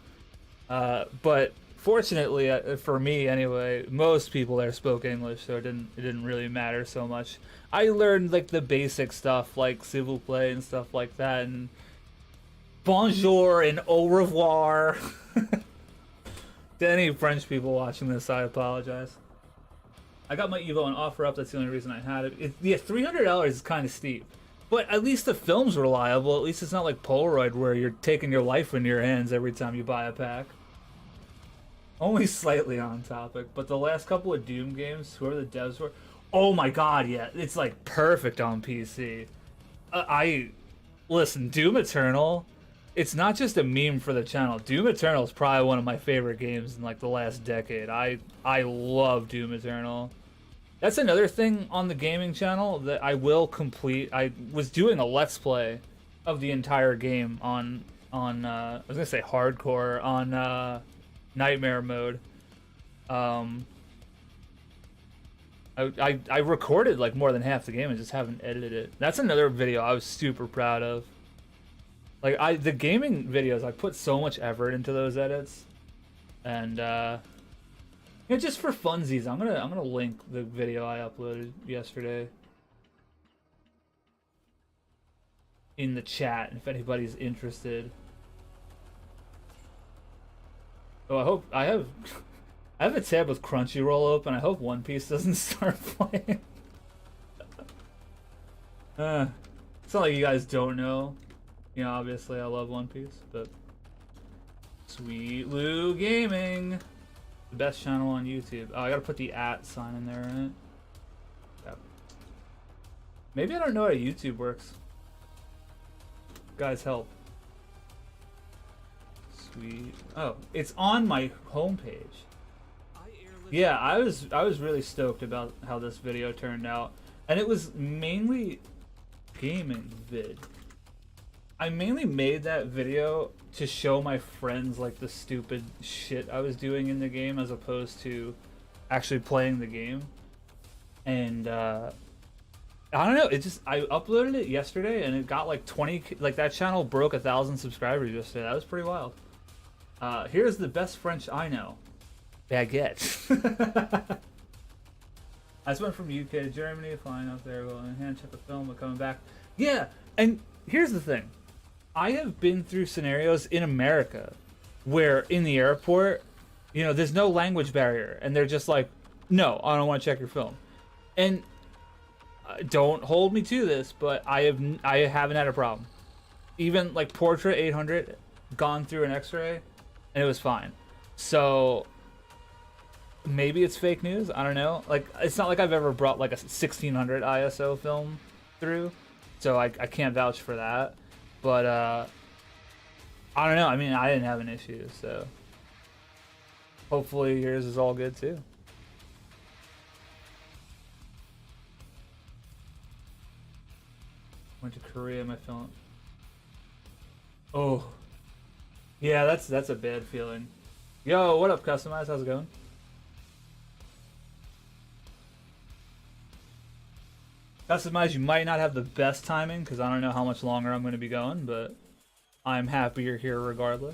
But fortunately, for me anyway, most people there spoke English, so it didn't really matter so much. I learned like the basic stuff, like s'il vous plaît and stuff like that, and bonjour and au revoir. To any French people watching this, I apologize. I got my Evo on offer up. That's the only reason I had it. Yeah, $300 is kind of steep. But at least the film's reliable. At least it's not like Polaroid where you're taking your life into your hands every time you buy a pack. Only slightly on topic, but the last couple of Doom games, whoever the devs were, oh my god, yeah, it's like perfect on PC. Listen, Doom Eternal, it's not just a meme for the channel. Doom Eternal is probably one of my favorite games in like the last decade. I love Doom Eternal. That's another thing on the gaming channel that I will complete. I was doing a Let's Play of the entire game on I was gonna say hardcore, on nightmare mode. I recorded like more than half the game and just haven't edited it. That's another video I was super proud of. Like the gaming videos, I put so much effort into those edits, and just for funsies, I'm gonna link the video I uploaded yesterday in the chat if anybody's interested. Oh, I hope I have a tab with Crunchyroll open. I hope One Piece doesn't start playing. It's not like you guys don't know. You know, obviously I love One Piece, but Sweet Lou Gaming, the best channel on YouTube. Oh, I gotta put the @ sign in there, right? Yep. Maybe I don't know how YouTube works. Guys, help. Sweet. Oh, it's on my homepage. Yeah, I was really stoked about how this video turned out, and it was mainly gaming vid. I mainly made that video to show my friends like the stupid shit I was doing in the game as opposed to actually playing the game. And I don't know, I uploaded it yesterday and it got like 20, like that channel broke 1,000 subscribers yesterday. That was pretty wild. Here's the best French I know. Baguette. I just went from UK to Germany, flying up there, well, in hand check the film, but coming back. Yeah, and here's the thing. I have been through scenarios in America where in the airport, you know, there's no language barrier, and they're just like, no, I don't want to check your film. And don't hold me to this, but I haven't had a problem. Even like Portrait 800, gone through an X-ray, and it was fine. So maybe it's fake news. I don't know. Like, it's not like I've ever brought like a 1600 ISO film through, so I can't vouch for that. But I don't know. I mean, I didn't have an issue, so hopefully yours is all good too. Went to Korea, my film. Oh, yeah, that's a bad feeling. Yo, what up, Customize? How's it going? Customize, you might not have the best timing because I don't know how much longer I'm going to be going, but I'm happy you're here regardless.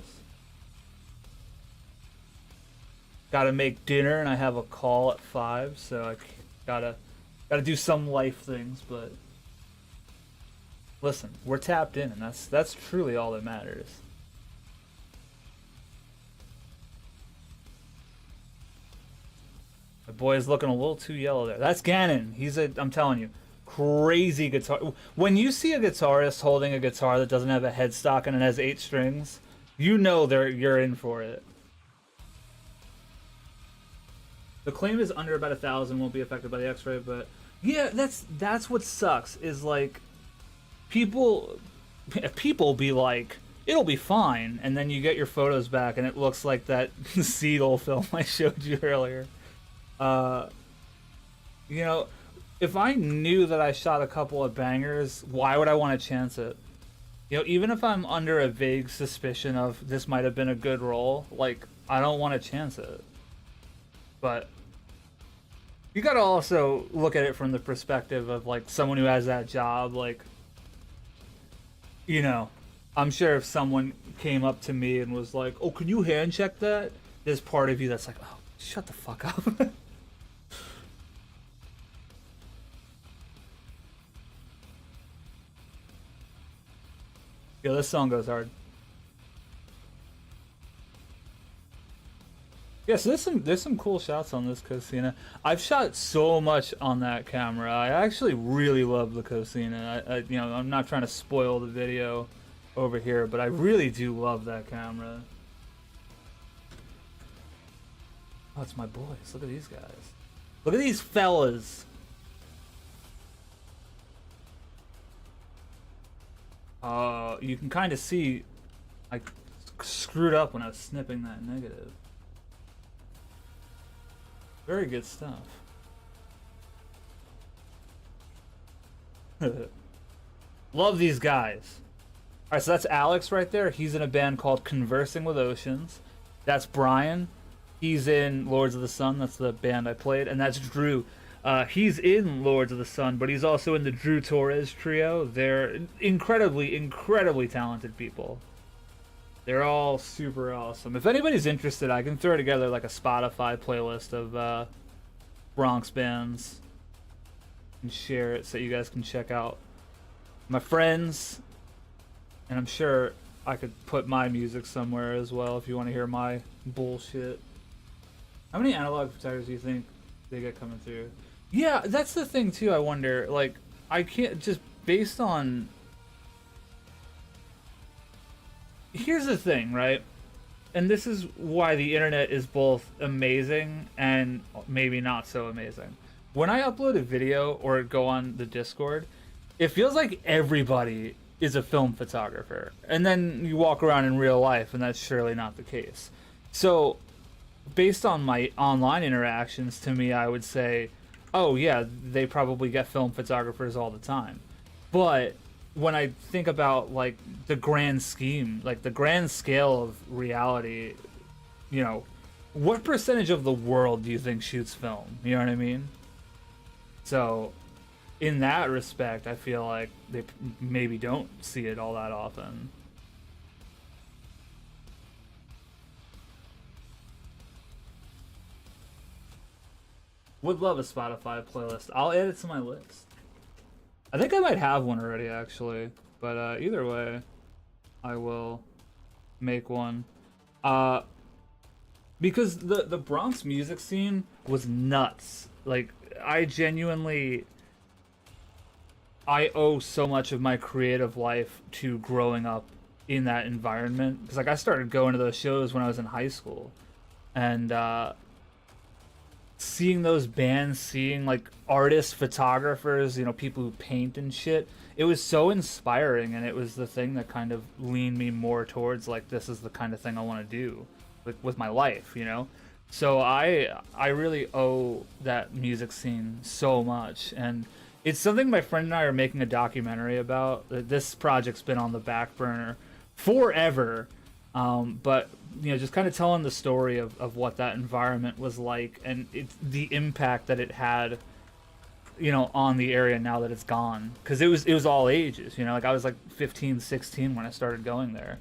Gotta make dinner and I have a call at 5, so I gotta do some life things, but listen, we're tapped in and that's truly all that matters. My boy's looking a little too yellow there. That's Ganon. I'm telling you, crazy guitar. When you see a guitarist holding a guitar that doesn't have a headstock and it has 8 strings, you know you're in for it. The claim is under about 1,000, won't be affected by the X-ray, but yeah, that's what sucks. Is like people be like, it'll be fine, and then you get your photos back and it looks like that Seagull film I showed you earlier. You know, if I knew that I shot a couple of bangers, why would I want to chance it? You know, even if I'm under a vague suspicion of this might have been a good role, like, I don't want to chance it. But you gotta also look at it from the perspective of, like, someone who has that job. Like, you know, I'm sure if someone came up to me and was like, oh, can you hand check that? there's part of you that's like, oh, shut the fuck up. Yo, this song goes hard. Yeah, so there's some cool shots on this Cosina. I've shot so much on that camera. I actually really love the Cosina. You know, I'm not trying to spoil the video over here, but I really do love that camera. Oh, it's my boys. Look at these guys. Look at these fellas. You can kind of see I screwed up when I was snipping that negative. Very good stuff. Love these guys. Alright, so that's Alex right there. He's in a band called Conversing with Oceans. That's Brian. He's in Lords of the Sun. That's the band I played. And that's Drew. He's in Lords of the Sun, but he's also in the Drew Torres trio. They're incredibly talented people. They're all super awesome. If anybody's interested, I can throw together like a Spotify playlist of Bronx bands and share it so you guys can check out my friends. And I'm sure I could put my music somewhere as well if you want to hear my bullshit. How many analog photographers do you think they get coming through? Yeah, that's the thing too. I wonder, like, I can't just based on. Here's the thing, right? And this is why the internet is both amazing and maybe not so amazing. When I upload a video or go on the Discord, it feels like everybody is a film photographer. And then you walk around in real life and that's surely not the case. So, based on my online interactions, to me, I would say, oh yeah, they probably get film photographers all the time. But when I think about like the grand scheme, like the grand scale of reality, you know, what percentage of the world do you think shoots film? You know what I mean? So in that respect, I feel like they maybe don't see it all that often. Would love a Spotify playlist. I'll add it to my list. I think I might have one already, actually. But either way, I will make one. Because the Bronx music scene was nuts. Like, I owe so much of my creative life to growing up in that environment. Because, like, I started going to those shows when I was in high school. And, seeing those bands, seeing like artists, photographers, you know, people who paint and shit, it was so inspiring, and it was the thing that kind of leaned me more towards like, this is the kind of thing I want to do with my life, you know. So I really owe that music scene so much, and it's something my friend and I are making a documentary about. This project's been on the back burner forever, but you know, just kind of telling the story of what that environment was like, and it's the impact that it had, you know, on the area now that it's gone. Because it was all ages, you know, like I was like 15, 16 when I started going there.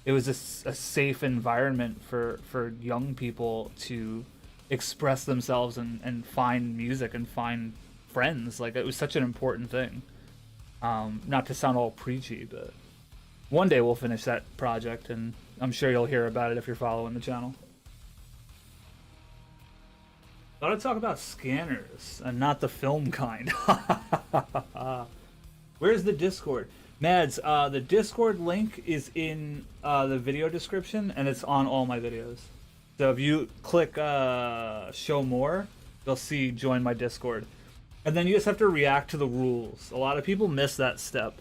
It was a safe environment for young people to express themselves and find music and find friends. Like, it was such an important thing. Not to sound all preachy, but one day we'll finish that project, and I'm sure you'll hear about it if you're following the channel. Thought I'd talk about scanners, and not the film kind. Where's the Discord? Mads, the Discord link is in the video description, and it's on all my videos. So if you click show more, you'll see join my Discord. And then you just have to react to the rules. A lot of people miss that step.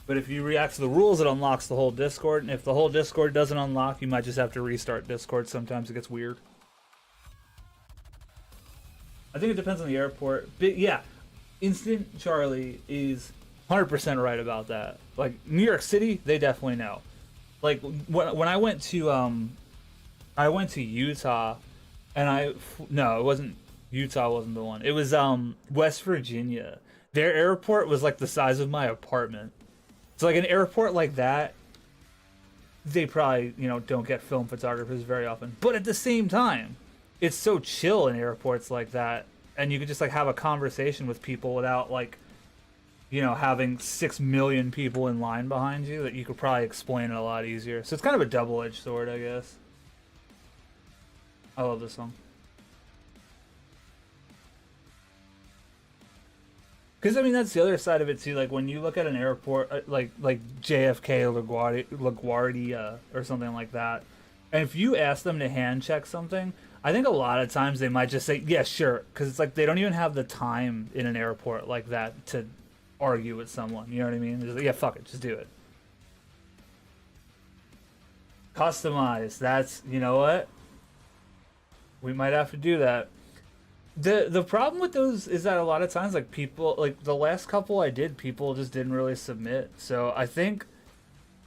But if you react to the rules, it unlocks the whole Discord. And if the whole Discord doesn't unlock, you might just have to restart Discord. Sometimes it gets weird. I think it depends on the airport. But yeah, Instant Charlie is 100% right about that. Like, New York City, they definitely know. Like, when I went to Utah, and no, it wasn't, Utah wasn't the one. It was West Virginia. Their airport was like the size of my apartment. So like an airport like that, they probably, you know, don't get film photographers very often. But at the same time, it's so chill in airports like that, and you could just like have a conversation with people without like, you know, having 6 million people in line behind you, that you could probably explain it a lot easier. So it's kind of a double-edged sword, I guess. I love this song. Because, I mean, that's the other side of it, too. Like, when you look at an airport, like JFK or LaGuardia or something like that, and if you ask them to hand check something, I think a lot of times they might just say, yeah, sure. Because it's like they don't even have the time in an airport like that to argue with someone. You know what I mean? They're just like, yeah, fuck it. Just do it. Customize. That's, you know what? We might have to do that. The problem with those is that a lot of times, like, people, like the last couple I did, people just didn't really submit. So I think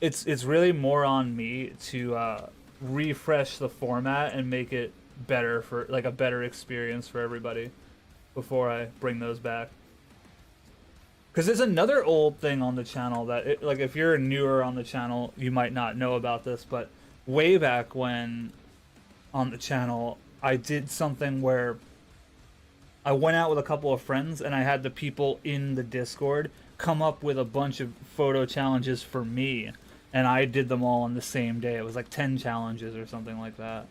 it's really more on me to refresh the format and make it better for like a better experience for everybody before I bring those back. Because there's another old thing on the channel that, like, if you're newer on the channel, you might not know about this, but way back when on the channel, I did something where I went out with a couple of friends and I had the people in the Discord come up with a bunch of photo challenges for me, and I did them all on the same day. It was like 10 challenges or something like that.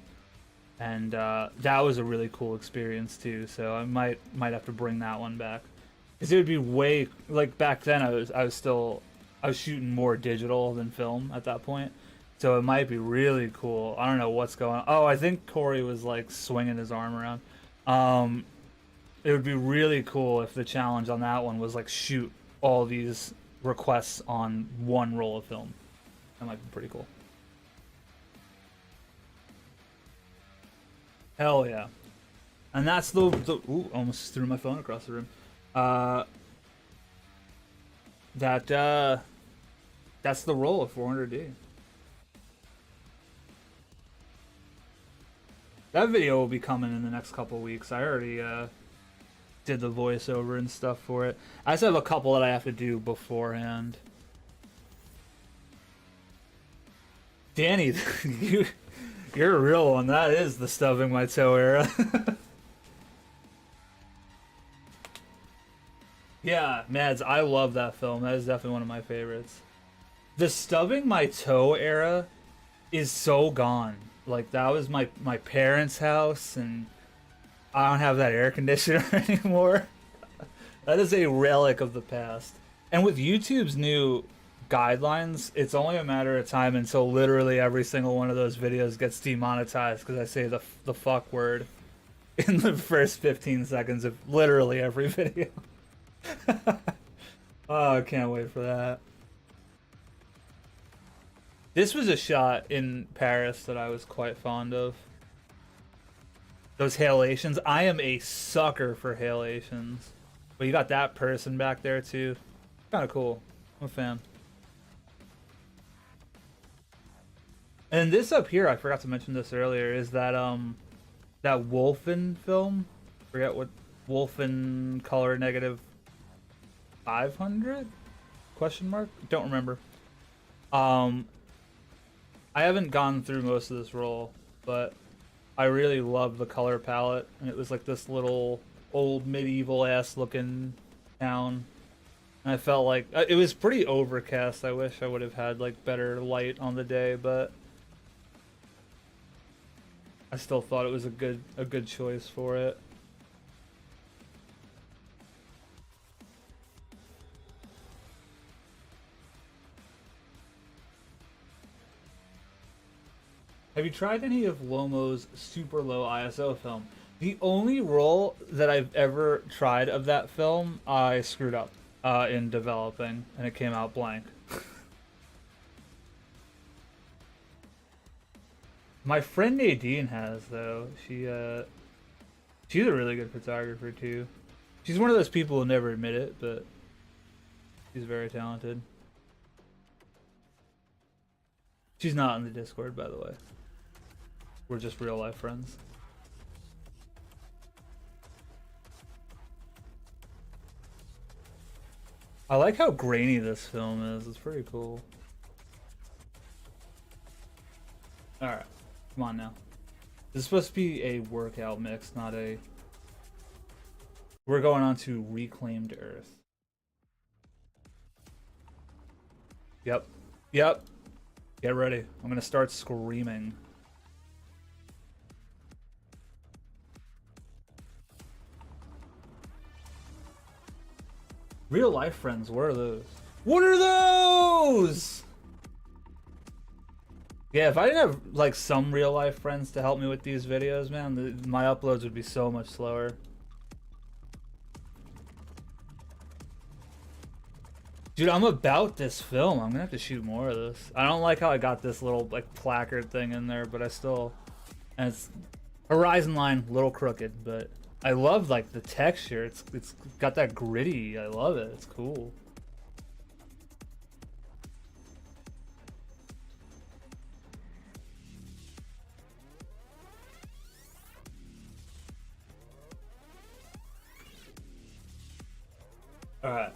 And that was a really cool experience too, so I might have to bring that one back. Because it would be way, like, back then I was shooting more digital than film at that point. So it might be really cool. I don't know what's going on. Oh, I think Corey was like swinging his arm around. It would be really cool if the challenge on that one was like shoot all these requests on one roll of film. That might be pretty cool. Hell yeah. And that's the ooh, almost threw my phone across the room. That's the roll of 400D. That video will be coming in the next couple weeks. I already did the voiceover and stuff for it. I just have a couple that I have to do beforehand. Danny, you're a real one. That is the stubbing my toe era. Yeah, Mads, I love that film. That is definitely one of my favorites. The stubbing my toe era is so gone. Like, that was my parents' house, and I don't have that air conditioner anymore. That is a relic of the past. And with YouTube's new guidelines, it's only a matter of time until literally every single one of those videos gets demonetized because I say the fuck word in the first 15 seconds of literally every video. Oh, I can't wait for that. This was a shot in Paris that I was quite fond of. Those halations. I am a sucker for halations. But you got that person back there too. Kind of cool. I'm a fan. And this up here, I forgot to mention this earlier, is that that Wolfen film. Forget what Wolfen color negative 500? Question mark? Don't remember. I haven't gone through most of this roll, but I really love the color palette, and it was like this little old medieval ass looking town. And I felt like it was pretty overcast. I wish I would have had like better light on the day, but I still thought it was a good choice for it. Have you tried any of Lomo's super low ISO film? The only roll that I've ever tried of that film, I screwed up in developing, and it came out blank. My friend Nadine has, though. She's a really good photographer too. She's one of those people who never admit it, but she's very talented. She's not in the Discord, by the way. We're just real life friends. I like how grainy this film is. It's pretty cool. Alright, come on now. This is supposed to be a workout mix, not a... We're going on to Reclaimed Earth. Yep. Yep. Get ready. I'm gonna start screaming. Real life friends, what are those? What are those? Yeah, if I didn't have like some real life friends to help me with these videos, man, my uploads would be so much slower. Dude, I'm about this film. I'm gonna have to shoot more of this. I don't like how I got this little like placard thing in there, but I still, and it's horizon line, a little crooked, but I love like the texture. It's got that gritty. I love it. It's cool. All right.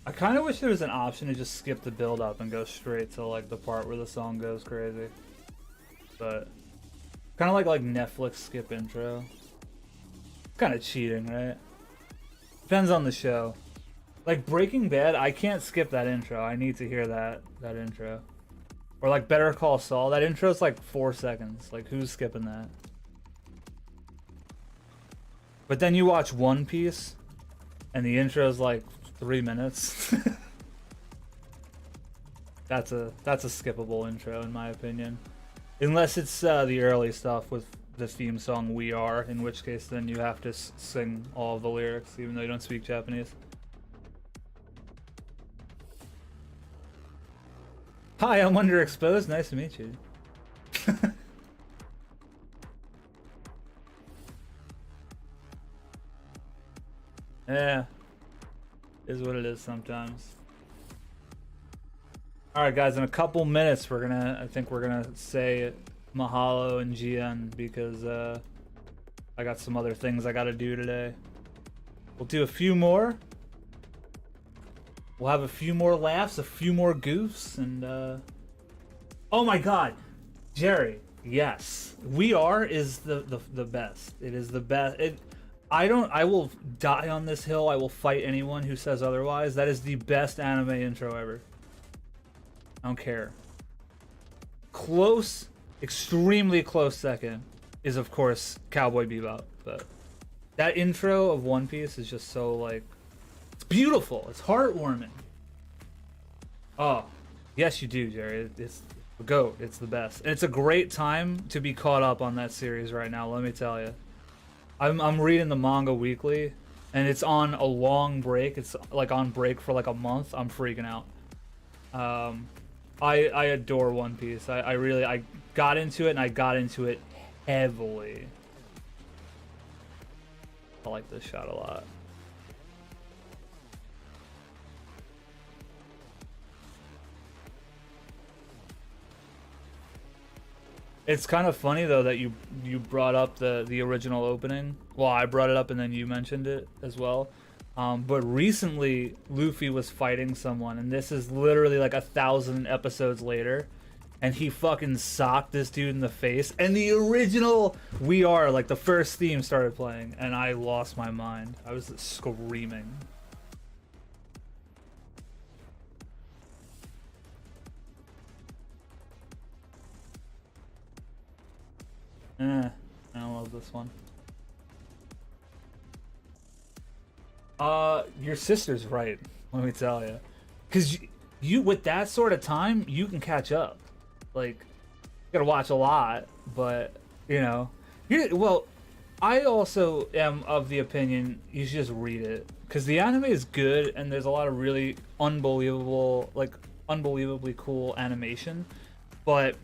I kind of wish there was an option to just skip the build up and go straight to like the part where the song goes crazy. But kind of like Netflix skip intro. Kind of cheating, right? Depends on the show. Like Breaking Bad, I can't skip that intro. I need to hear that intro. Or like Better Call Saul, that intro's like 4 seconds. Like who's skipping that? But then you watch One Piece and the intro's like 3 minutes. That's a skippable intro in my opinion. Unless it's the early stuff with the theme song We Are, in which case then you have to sing all of the lyrics even though you don't speak Japanese. Hi, I'm Underexposed. Nice to meet you. Yeah. Is what it is sometimes. Alright guys, in a couple minutes I think we're gonna say mahalo and GN because I got some other things I gotta do today. We'll do a few more. We'll have a few more laughs, a few more goofs, and oh my god, Jerry, yes. We Are is the best. It is the best. I will die on this hill. I will fight anyone who says otherwise. That is the best anime intro ever. I don't care. Close, extremely close second is of course Cowboy Bebop, but that intro of One Piece is just so like, it's beautiful. It's heartwarming. Oh, yes you do, Jerry. It's the GOAT. It's the best. And it's a great time to be caught up on that series right now, let me tell you. I'm reading the manga weekly, and it's on a long break. It's like on break for like a month. I'm freaking out. I adore One Piece. I got into it, and I got into it heavily. I like this shot a lot. It's kind of funny though that you brought up the original opening. Well, I brought it up and then you mentioned it as well. But recently Luffy was fighting someone, and this is literally like 1,000 episodes later, and he fucking socked this dude in the face. And the original We Are, like the first theme started playing, and I lost my mind. I was screaming. I don't love this one. Your sister's right, let me tell you. Because you with that sort of time, you can catch up. Like, you gotta watch a lot, but, you know. Well, I also am of the opinion you should just read it. Because the anime is good, and there's a lot of really unbelievably cool animation. But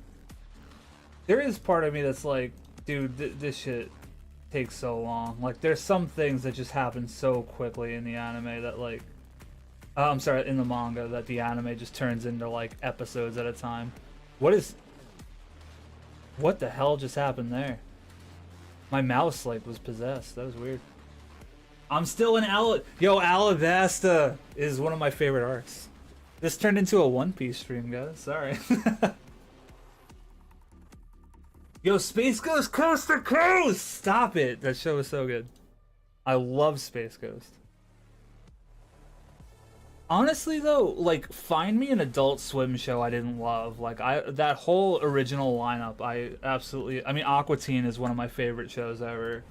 there is part of me that's like, dude, this shit takes so long. Like, there's some things that just happen so quickly in the anime that, like, I'm sorry, in the manga, that the anime just turns into, like, episodes at a time. What the hell just happened there? My mouse, like, was possessed. That was weird. I'm still in Yo, Alabasta is one of my favorite arcs. This turned into a One Piece stream, guys. Sorry. Yo, Space Ghost Coast to Coast! Stop it! That show is so good. I love Space Ghost. Honestly, though, like, find me an Adult Swim show I didn't love. Like, that whole original lineup, I absolutely... I mean, Aqua Teen is one of my favorite shows ever.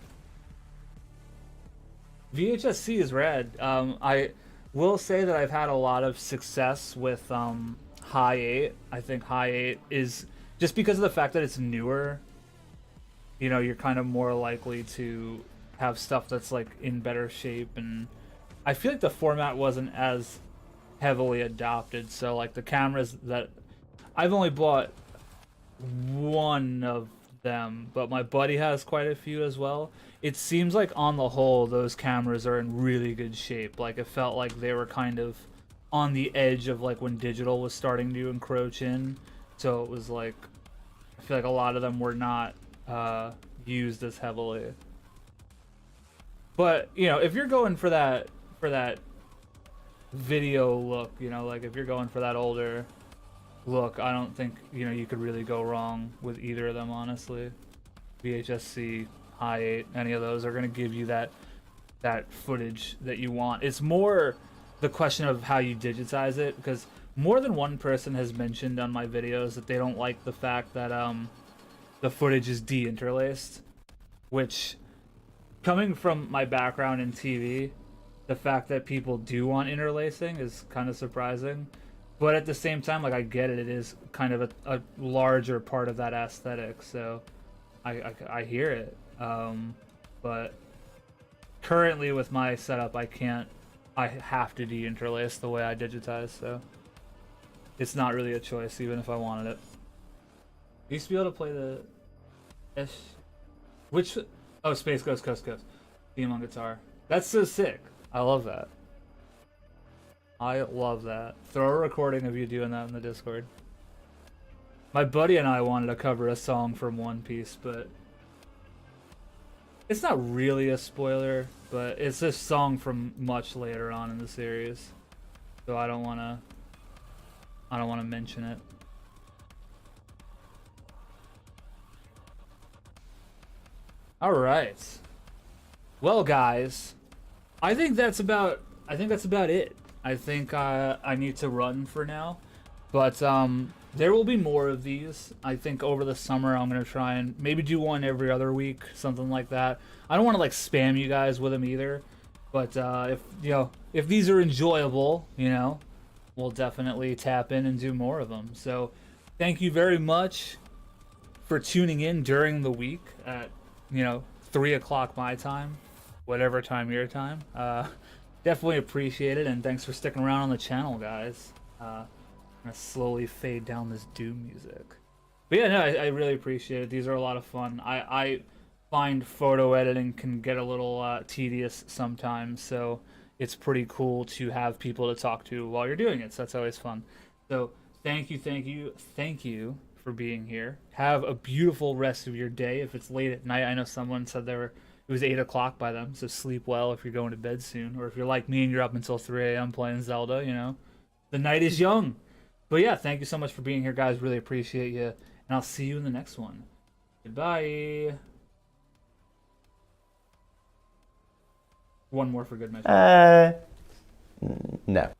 VHSC is rad. I will say that I've had a lot of success with High 8. I think High 8 is... Just because of the fact that it's newer, you know, you're kind of more likely to have stuff that's, like, in better shape, and I feel like the format wasn't as heavily adopted, so, like, the cameras that... I've only bought one of them, but my buddy has quite a few as well. It seems like, on the whole, those cameras are in really good shape. Like, it felt like they were kind of on the edge of, like, when digital was starting to encroach in, so it was, like... I feel like a lot of them were not used as heavily. But, you know, if you're going for that video look, you know, like if you're going for that older look, I don't think, you know, you could really go wrong with either of them, honestly. VHSC, High 8, any of those are going to give you that footage that you want. It's more the question of how you digitize it, because more than one person has mentioned on my videos that they don't like the fact that the footage is de-interlaced, which, coming from my background in TV, the fact that people do want interlacing is kind of surprising. But at the same time, like, I get it, it is kind of a larger part of that aesthetic, so I hear it. But currently with my setup, I have to de-interlace the way I digitize, so it's not really a choice, even if I wanted it. I used to be able to play the Space Ghost Coast Coast theme on guitar. That's so sick. I love that. I love that. Throw a recording of you doing that in the Discord. My buddy and I wanted to cover a song from One Piece, but it's not really a spoiler, but it's a song from much later on in the series, so I don't want to mention it. All right. Well, guys, I think that's about it. I think I need to run for now, but there will be more of these. I think over the summer I'm gonna try and maybe do one every other week, something like that. I don't want to like spam you guys with them either, but if these are enjoyable, you know, we'll definitely tap in and do more of them. So thank you very much for tuning in during the week at 3 o'clock my time, whatever time your time. Definitely appreciate it, and thanks for sticking around on the channel, guys. I'm gonna slowly fade down this Doom music. But yeah, no, I really appreciate it. These are a lot of fun. I find photo editing can get a little tedious sometimes, so it's pretty cool to have people to talk to while you're doing it, so that's always fun. So thank you for being here. Have a beautiful rest of your day. If it's late at night, I know someone said it was 8 o'clock by them, so sleep well if you're going to bed soon, or if you're like me and you're up until 3 a.m. playing Zelda, you know, the night is young. But yeah, thank you so much for being here, guys. Really appreciate you, and I'll see you in the next one. Goodbye. One more for good measure. No.